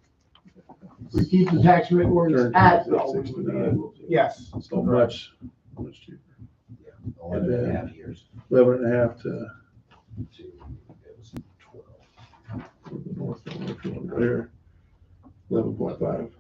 If we keep the tax rate where it's at, though, we would be able to. yes. So much cheaper. 11 and a half years 11 and a half to to, it was 12. the North Elementary one right here. 11.5.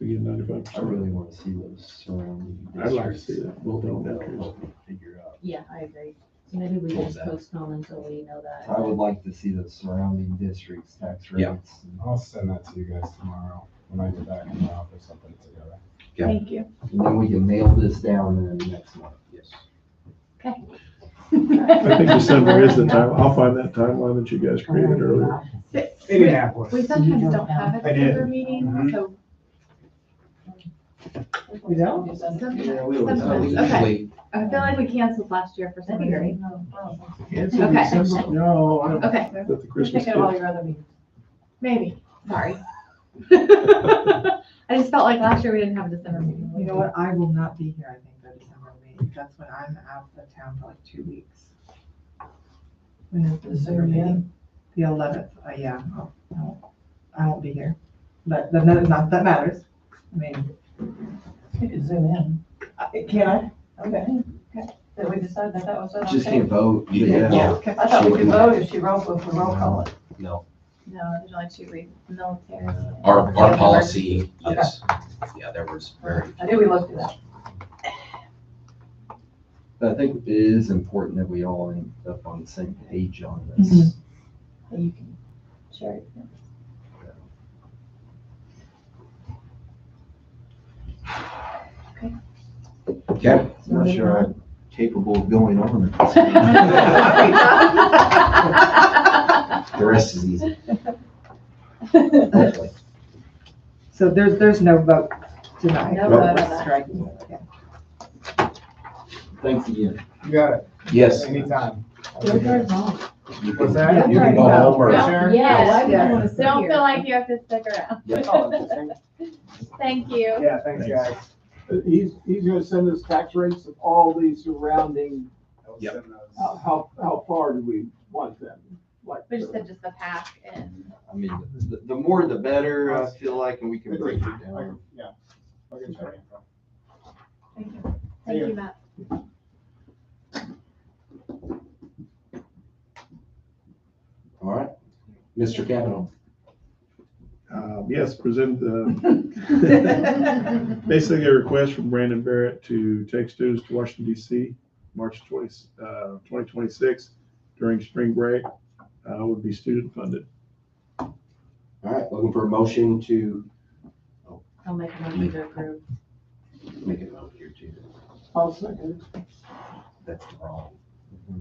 Again, 95%. I really want to see those surrounding. I'd like to districts. see that, both elementaries. Figure out. Yeah, I agree. So maybe we What was just that? postpone until we know that. I would like to see the surrounding districts' tax Yeah. rates. I'll send that to you guys tomorrow when I get back in the office, I'll put it together. Yeah. Thank you. And then we can nail this down in the next month. Yes. I think December is the time. I'll find that timeline that you guys created earlier. Indianapolis. We sometimes don't have a I did. December meeting, Mhm. so. We don't? Sometimes, Yeah, we always- sometimes, we okay. usually- I feel like we canceled last year for some reason. It's in Okay. December. No, I don't. Okay, Is that the We're Christmas thinking of all gift? your other meetings. maybe, sorry. I just felt like last year we didn't have a December meeting. You know what, I will not be here, I think, the December meeting, that's when I'm out of town for like 2 weeks. When is the December meeting? The 11th, yeah, I won't be here, but not that matters, I mean. You could zoom in. Can I? Okay. Did we decide that that was okay? Just can't vote. Yeah. I thought we could vote if she roll, if we roll call it. No, No, there's only two reasons, military. our policy, yes. Yeah, there was very, I knew we looked at that. I think it is important that we all end up on the same page on this. You can share it. okay. I'm not sure I'm capable of going on. The rest is easy. Hopefully. So there's no vote tonight. No vote on that. Striking, okay. Thanks again. You got it, Yes, anytime. Go drive home. you What's can, that? you can go home or. Yeah. Sharon? Yes. Yeah. Don't feel like you have to stick around. Yeah. Thank you. Yeah, thanks, guys. He's gonna send us tax rates of all these surrounding, I'll Yep. send those. how far do we want them? Like, We just said just the pack and. I mean, the more the better, I feel like, and we can break it down. Yeah. I'll get you that info. Thank you. Thank you, Matt. All right. Mr. Kavanaugh. Yes, present basically a request from Brandon Barrett to take students to Washington DC, March 2026 during spring break. Would be student funded. All right, looking for a motion to I'll make a motion to approve. make a note here too. I'll second it. That's wrong.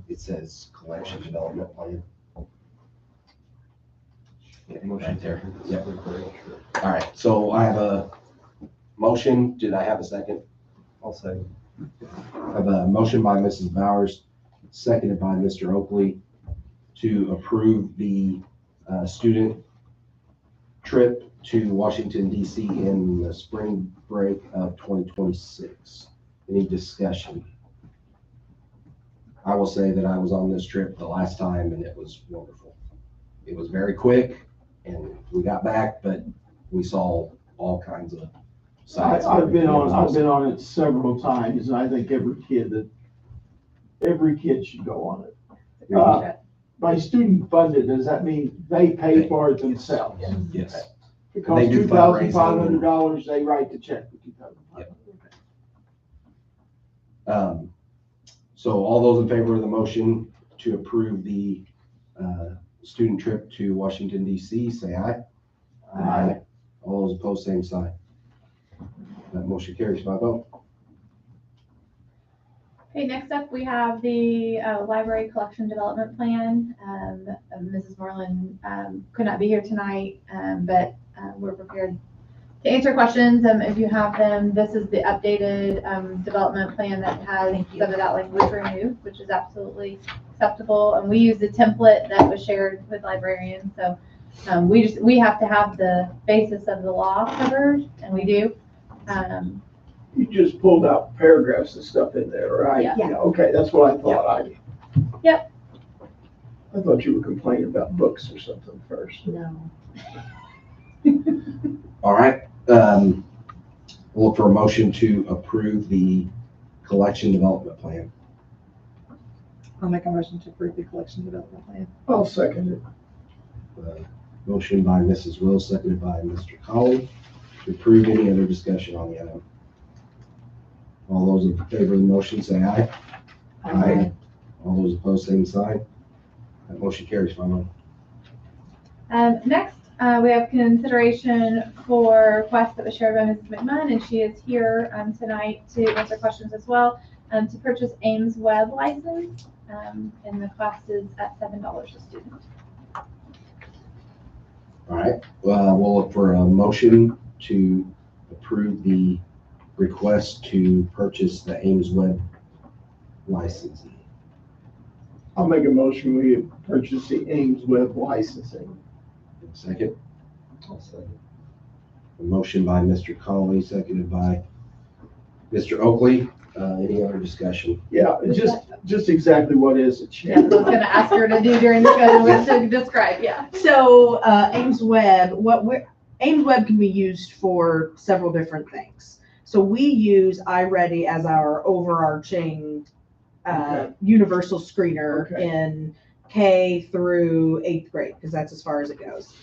It says collection development plan. Yeah, right there. Yeah. All right, so I have a motion. Did I have a second? I'll say. I have a motion by Mrs. Bowers, seconded by Mr. Oakley to approve the student trip to Washington DC in the spring break of 2026. Any discussion? I will say that I was on this trip the last time and it was wonderful. It was very quick and we got back, but we saw all kinds of sights. I've been on it several times, and I think every kid should go on it. By student funded, does that mean they pay for it themselves? Yes. If it And they costs do $2,500, they write the check for $2,500. So all those in favor of the motion to approve the student trip to Washington DC, say aye. Aye. All those opposed, same sign. That motion carries 5-0. Okay, next up, we have the library collection development plan. Mrs. Moreland could not be here tonight, but we're prepared to answer questions if you have them. This is the updated development plan that has some of that language removed, which is absolutely acceptable. And we use the template that was shared with librarians. So we have to have the basis of the law covered, and we do. You just pulled out paragraphs and stuff in there, right? Yeah. Okay, that's what I thought. Yep. I thought you were complaining about books or something first. No. All right. We'll look for a motion to approve the collection development plan. I'll make a motion to approve the collection development plan. I'll second it. Motion by Mrs. Wills, seconded by Mr. Colley. To approve, any other discussion on the item? All those in favor of the motion, say aye. Aye. All those opposed, same sign. That motion carries 5-0. Next, we have consideration for request that was shared by Mrs. McMahon, and she is here tonight to answer questions as well, to purchase Ames Web license, and the cost is at $7 a student. All right, we'll look for a motion to approve the request to purchase the Ames Web license. I'll make a motion, we purchase the Ames Web licensing. Second, I'll second. a motion by Mr. Colley, seconded by Mr. Oakley. Any other discussion? Yeah, just exactly what is it, Yeah, I was Shannon? gonna ask her to do during the to describe, yeah. So Ames Web, Ames Web can be used for several different things. So we use iReady as our overarching universal screener Okay. in K through 8th grade, because that's as far as it goes.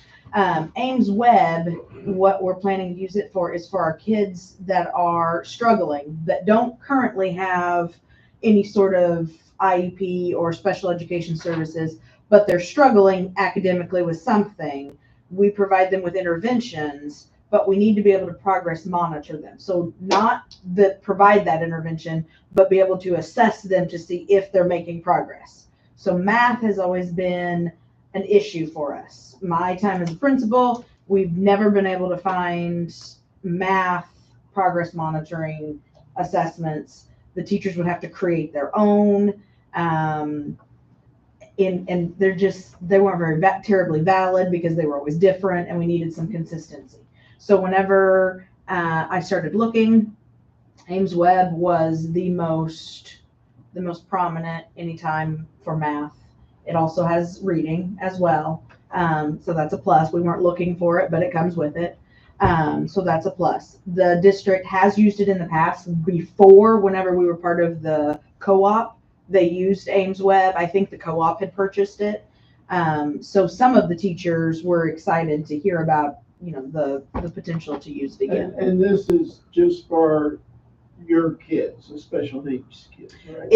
Ames Web, what we're planning to use it for is for our kids that are struggling, that don't currently have any sort of IEP or special education services, but they're struggling academically with something. We provide them with interventions, but we need to be able to progress monitor them. So not that provide that intervention, but be able to assess them to see if they're making progress. So math has always been an issue for us. My time as a principal, we've never been able to find math progress monitoring assessments. The teachers would have to create their own. And they weren't very terribly valid because they were always different, and we needed some consistency. So whenever I started looking, Ames Web was the most prominent anytime for math. It also has reading as well. So that's a plus. We weren't looking for it, but it comes with it. So that's a plus. The district has used it in the past. Before, whenever we were part of the co-op, they used Ames Web. I think the co-op had purchased it. So some of the teachers were excited to hear about, the potential to use it again. And this is just for your kids, the special needs kids, right?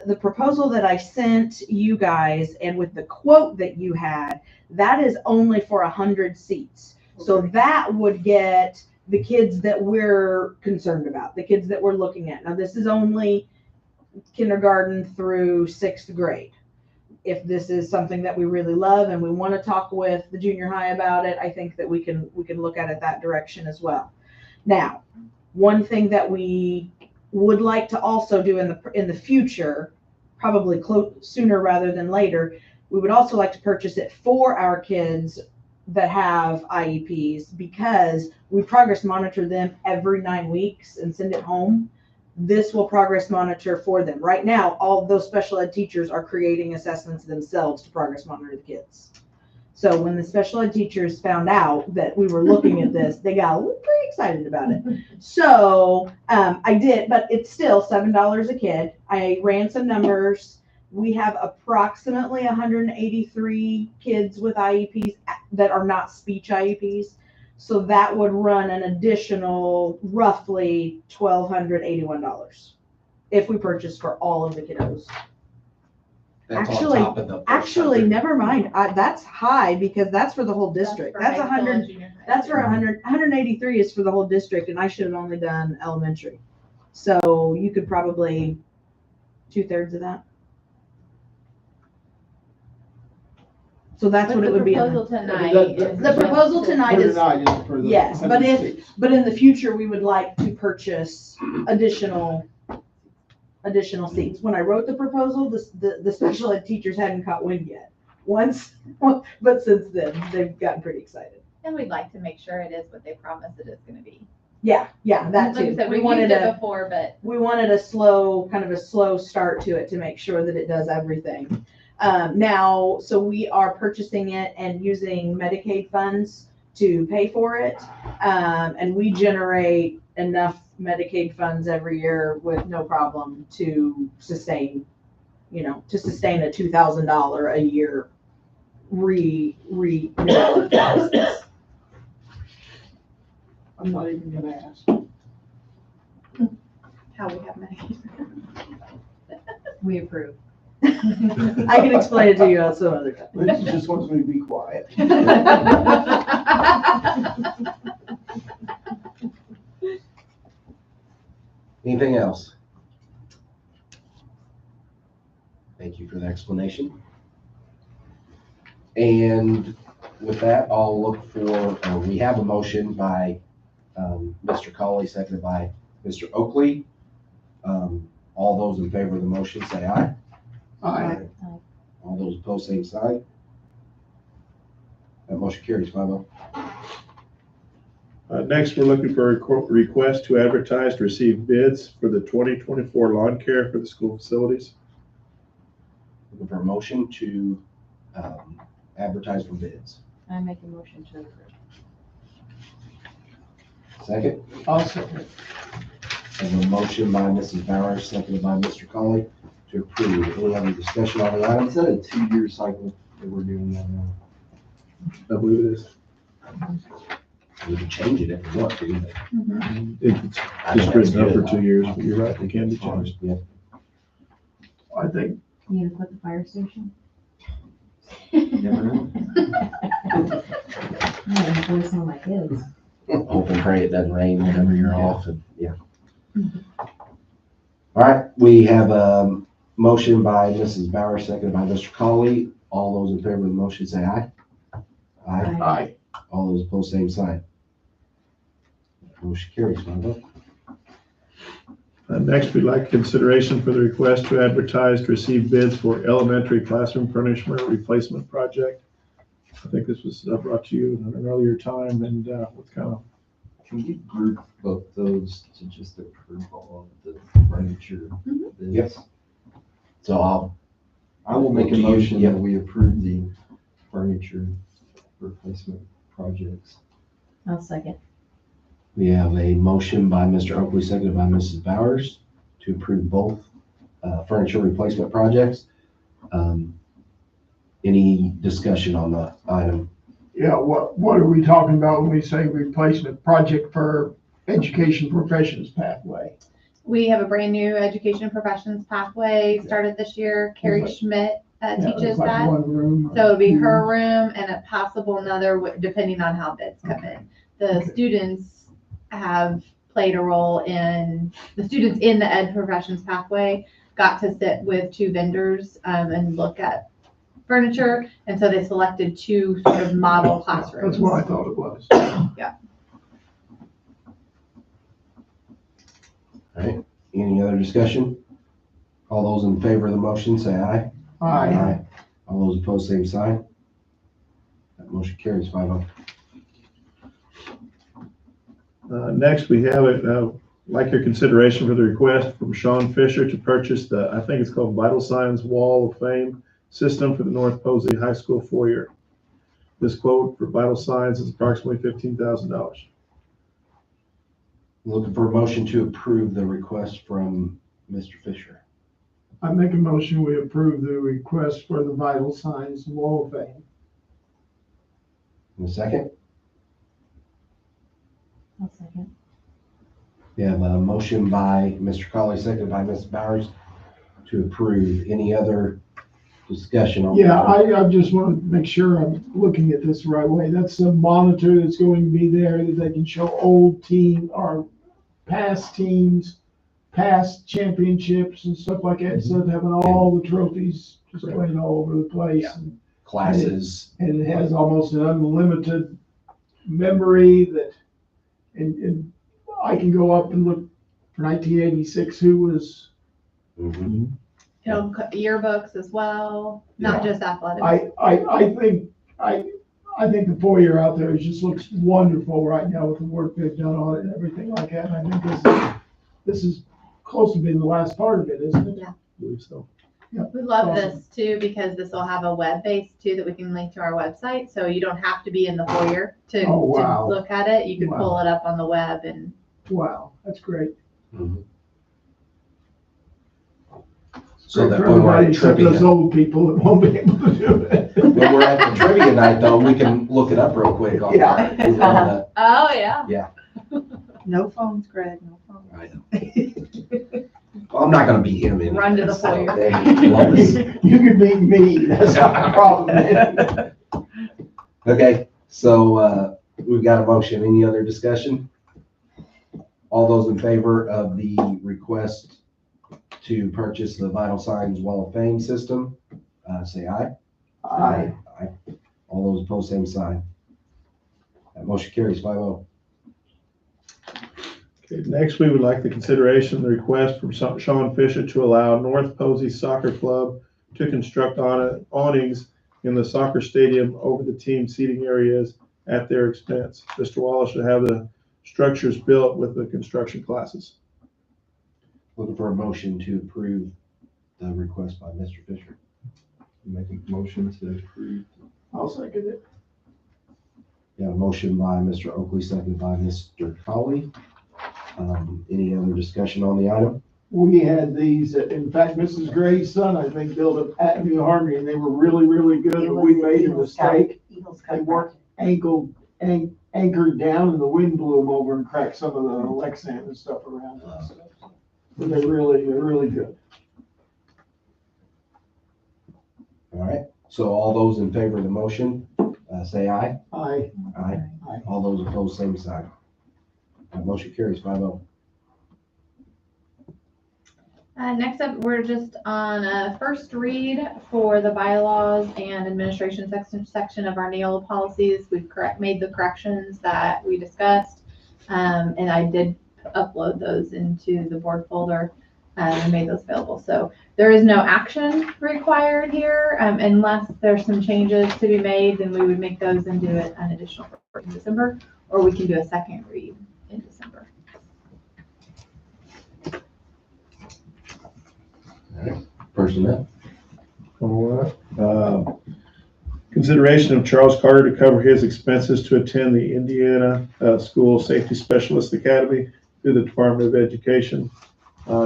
The proposal that I sent you guys, and with the quote that you had, that is only for 100 seats. So that would get the kids that we're concerned about, the kids that we're looking at. Now, this is only kindergarten through 6th grade. If this is something that we really love and we want to talk with the junior high about it, I think that we can look at it that direction as well. Now, one thing that we would like to also do in the future, probably sooner rather than later, we would also like to purchase it for our kids that have IEPs, because we progress monitor them every 9 weeks and send it home. This will progress monitor for them. Right now, all those special ed teachers are creating assessments themselves to progress monitor the kids. So when the special ed teachers found out that we were looking at this, they got pretty excited about it. So I did, but it's still $7 a kid. I ran some numbers. We have approximately 183 kids with IEPs that are not speech IEPs. So that would run an additional roughly $1,281 if we purchase for all of the kiddos. That's on Actually- top of the. Actually, never mind. That's high because that's for the whole district. for That's high school 100. and junior high. That's for 183 is for the whole district, and I should have only done elementary. So you could probably 2/3 of that. So that's But what it the would be. proposal tonight That- is. The proposal tonight For is, tonight is for the yes, but 100 if- seats. but in the future, we would like to purchase additional seats. When I wrote the proposal, the special ed teachers hadn't caught wind yet. But since then, they've gotten pretty excited. And we'd like to make sure it is what they promised it is gonna be. Yeah, that Like I too. said, We we've wanted used it a, before, but kind of a slow start to it to make sure that it does everything. Now, so we are purchasing it and using Medicaid funds to pay for it. And we generate enough Medicaid funds every year with no problem to sustain a $2,000 a year re-development process. I'm not even gonna ask. how we have many. We approve. I can explain it to you some other time. Lindsay just wants me to be quiet. Anything else? Thank you for the explanation. And with that, I'll look for, we have a motion by Mr. Colley, seconded by Mr. Oakley. All those in favor of the motion, say aye. Aye. All those opposed, same sign. That motion carries 5-0. Next, we're looking for a request to advertise to receive bids for the 2024 lawn care for the school facilities. Looking for a motion to advertise for bids. I make a motion to approve. Second, I'll second. and a motion by Mrs. Bowers, seconded by Mr. Colley to approve. Any other discussion on the item? Is that a 2-year cycle that we're doing that now? I believe it is. We can change it if we want to. but It's I just think that's written up for good. 2 years, but you're right, they can be changed. Yeah. I think, You gonna put the fire station? Never know. I'm gonna voice on my kids. Hope and pray it doesn't rain whenever you're off and, yeah. All right, we have a motion by Mrs. Bauer, seconded by Mr. Colley. All those in favor of the motion say aye. Aye. aye. All those opposed, same sign. Motion carries 5-0. Next, we'd like consideration for the request to advertise to receive bids for elementary classroom furnishment replacement project. I think this was brought to you at an earlier time, and what kind of, Can we group both those to just approve all of the furniture bids? Yep. So I will make a Do you- motion yeah. that we approve the furniture replacement projects. I'll second. we have a motion by Mr. Oakley, seconded by Mrs. Bowers to approve both furniture replacement projects. Any discussion on the item? Yeah, what are we talking about when we say replacement project for education professions pathway? We have a brand new education and professions pathway started this year. Carrie Schmidt Yeah, teaches it's like that. one room. So it'd be her room and a possible another, depending on how bids come in. The Okay. students have played a role the students in the ed professions pathway got to sit with 2 vendors and look at furniture. And so they selected 2 sort of model classrooms. That's what I thought it was. All right, any other discussion? All those in favor of the motion, say aye. Aye. All those opposed, same sign. That motion carries 5-0. next, we have it, like your consideration for the request from Sean Fisher to purchase the, I think it's called Vital Signs Wall of Fame system for the North Posey High School foyer. This quote for Vital Signs is approximately $15,000. Looking for a motion to approve the request from Mr. Fisher. I make a motion, we approve the request for the vital signs wall of fame. In a second, I'll second. we have a motion by Mr. Colley, seconded by Ms. Bowers to approve. Any other discussion on? Yeah, I just want to make sure I'm looking at this the right way. That's a monitor that's going to be there that they can show old team or past teams, past championships and stuff like that, instead of having all the trophies displayed all over the place. Classes. And it has almost an unlimited memory that, and I can go up and look for 1986, who was, Mhm. Yearbooks as well, not just athletics. I think the foyer out there just looks wonderful right now with the work they've done on it and everything like that. And I think this is close to being the last part of it, isn't it? Yeah. I believe so. We love this too, because this will have a web base too that we can link to our website. So you don't have to be in the foyer to wow. look at it. You can Wow. pull it up on the web and Wow, that's great. Mhm. So Great that for when we're everybody at except those trivia, old people that won't be able to do it. when we're at the trivia night though, we can look it up real quick on Yeah. the, oh yeah. No phones, Greg, no phones. I know. Well, I'm not gonna beat him in. Run to the foyer. You could beat me, that's not the problem. Okay, so, we've got a motion. Any other discussion? All those in favor of the request to purchase the Vital Signs Wall of Fame system, say aye. Aye. Aye. All those opposed, same sign. That motion carries 5-0. Okay, next, we would like the consideration of the request from Sean Fisher to allow North Posey Soccer Club to construct awnings in the soccer stadium over the team seating areas at their expense. Mr. Wallace should have the structures built with the construction classes. Looking for a motion to approve the request by Mr. Fisher. Make a motion to approve. I'll second it. We have a motion by Mr. Oakley, seconded by Mr. Colley. Any other discussion on the item? We had these, in fact, Mrs. Gray's son, I think, built a at New Harmony, and they were really, really good, but we made a mistake. They weren't anchored down, and the wind blew them over and cracked some of the Lexan and stuff around them. But they're really good. All right, so all those in favor of the motion, say aye. Aye. Aye. All those opposed, same sign. That motion carries 5-0. Next up, we're just on a first read for the bylaws and administration section of our NEOLA policies. We've made the corrections that we discussed. And I did upload those into the board folder and made those available. So there is no action required here, unless there's some changes to be made, then we would make those and do an additional report in December, or we can do a second read in December. Personnel. All right. Consideration of Charles Carter to cover his expenses to attend the Indiana School Safety Specialist Academy through the Department of Education.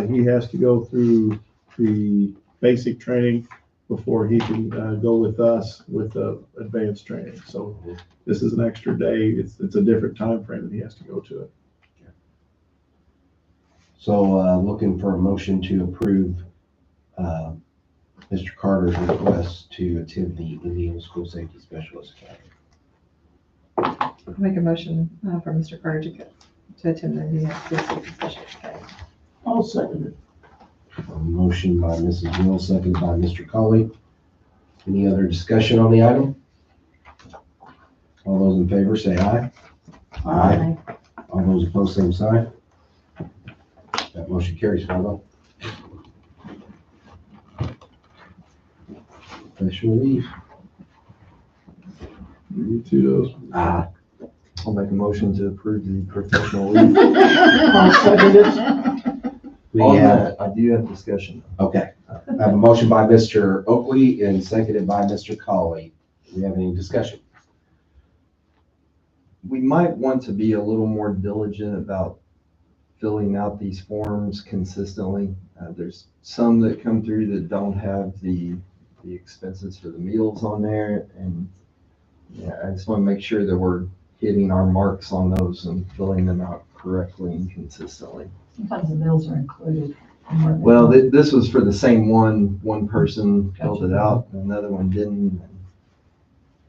He has to go through the basic training before he can go with us with advanced training. So this is an extra day. It's a different time frame that he has to go to it. So, looking for a motion to approve, Mr. Carter's request to attend the Indiana School Safety Specialist Academy. Make a motion for Mr. Carter to attend the School Safety Specialist Academy. I'll second it. A motion by Mrs. Mills, seconded by Mr. Colley. Any other discussion on the item? All those in favor say aye. Aye. All those opposed, same sign. That motion carries 5-0. Professional leave. You two, I'll make a motion to approve the professional leave. I'll second it. We On have, that, I do have discussion. okay. I have a motion by Mr. Oakley and seconded by Mr. Colley. Do we have any discussion? We might want to be a little more diligent about filling out these forms consistently. There's some that come through that don't have the expenses for the meals on there, and yeah, I just want to make sure that we're hitting our marks on those and filling them out correctly and consistently. Sometimes the bills are included. Well, this was for the same one person filled it out, and another one didn't. And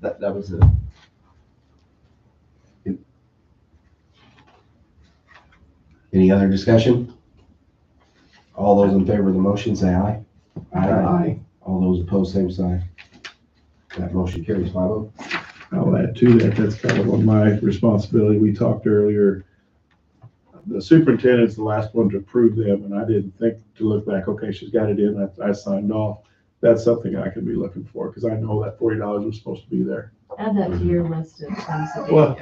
that was it. Any other discussion? All those in favor of the motion, say aye. Aye. All those opposed, same sign. That motion carries 5-0. I'll add to that, that's kind of on my responsibility. We talked earlier. The superintendent's the last one to approve them, and I didn't think to look back, okay, she's got it in, I signed off. That's something I can be looking for, because I know that $40 was supposed to be there. Add that to your list of things to do. Well,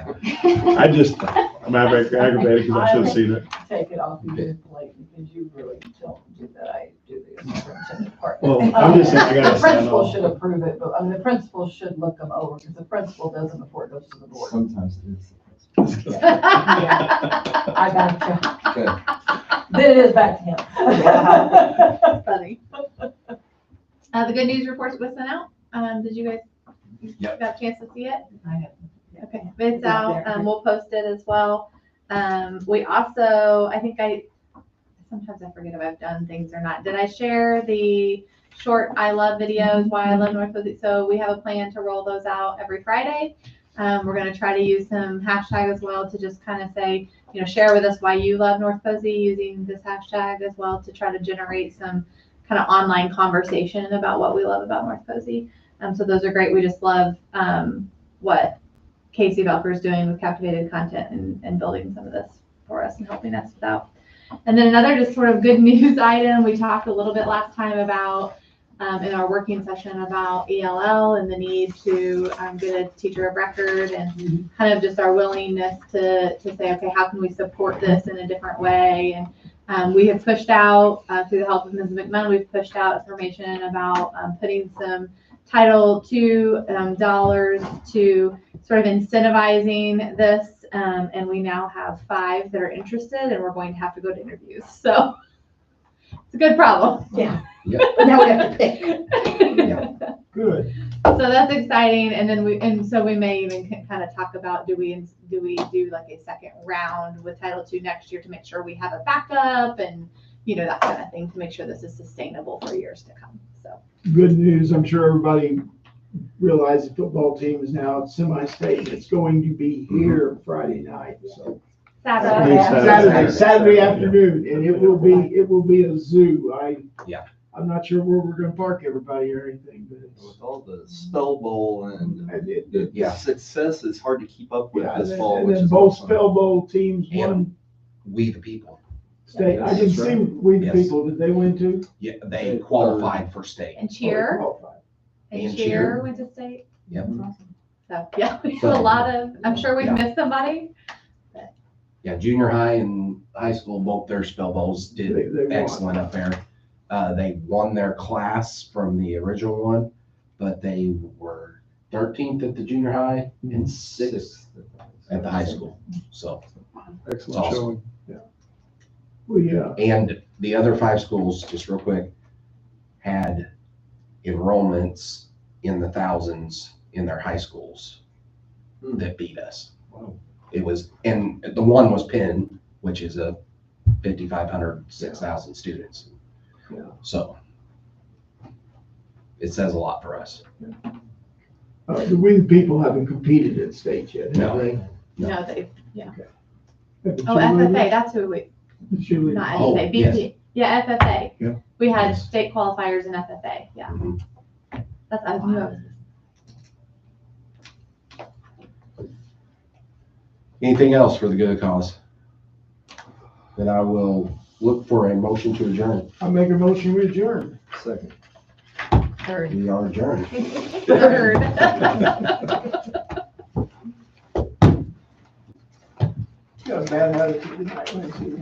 I'm aggravated because I should have seen it. Take it off your plate because you really don't do that. I do the superintendent part. Well, I'm just saying I gotta The sign principal off. should approve it, but I mean, the principal should look them over because the principal doesn't before it goes to the board. Sometimes it is. I got you. Good. Then it is back to him. Funny. The good news reports was sent out. Did you guys Yep. got a chance to see it? I have. Okay, it's out. We'll post it as well. We also, sometimes I forget if I've done things or not. Did I share the short I love videos, why I love North Posey? So we have a plan to roll those out every Friday. We're going to try to use some hashtag as well to just kind of say, share with us why you love North Posey using this hashtag as well to try to generate some kind of online conversation about what we love about North Posey. So those are great. We just love what Casey Velker is doing with Captivated Content and building some of this for us and helping us out. And then another just sort of good news item, we talked a little bit last time about in our working session about ELL and the need to get a teacher of record and kind of just our willingness to say, okay, how can we support this in a different way? And we have pushed out, through the help of Ms. McMahon, we've pushed out information about putting some Title II dollars to sort of incentivizing this. And we now have 5 that are interested and we're going to have to go to interviews. So it's a good problem. Yeah. Yep. Now we have to pick. Good. So that's exciting. And then so we may even kind of talk about, do we do like a second round with Title II next year to make sure we have a backup and, that kind of thing to make sure this is sustainable for years to come. So. Good news. I'm sure everybody realized the football team is now at semi-state. It's going to be here Friday night, so. Saturday afternoon, and it will be a zoo. I'm not sure where we're gonna park everybody or anything, but it's. With all the Spell Bowl and the Yeah. success, it's hard to keep up with Yeah, this and fall, then, which and is then both awesome. Spell Bowl teams Yeah. won We the people. state. I didn't see we the Yes. people. Did they win too? Yeah, they qualified for state. And cheer, Oh, and and cheer cheer. went to state. Yep. So, yeah, we have a lot of, I'm sure we've Yeah. missed somebody. Yeah, junior high and high school, both their spell bowls They did won. excellent up there. They won their class from the original one, but they were 13th at the junior high and 6th at the high school. So, Excellent Awesome. showing. and the other 5 schools, just real quick, had enrollments in the thousands in their high schools that beat us. Wow. It was, and the one was Penn, which is a 5,500, 6,000 students. Yeah. So it says a lot for us. The we the people haven't competed at state yet, have No. they? No. No, they, Have the oh, cheerleaders? FFA, that's who we, Cheerleaders. not Oh, FFA, yes. BP. Yeah, FFA. Yeah. We had Yes. state qualifiers in FFA, yeah. Mhm. That's, I knew I was. Anything else for the good cause? Then I will look for a motion to adjourn. I make a motion we adjourn. Second. Third. We are adjourned. Third. You got a bad attitude tonight, Lindsay.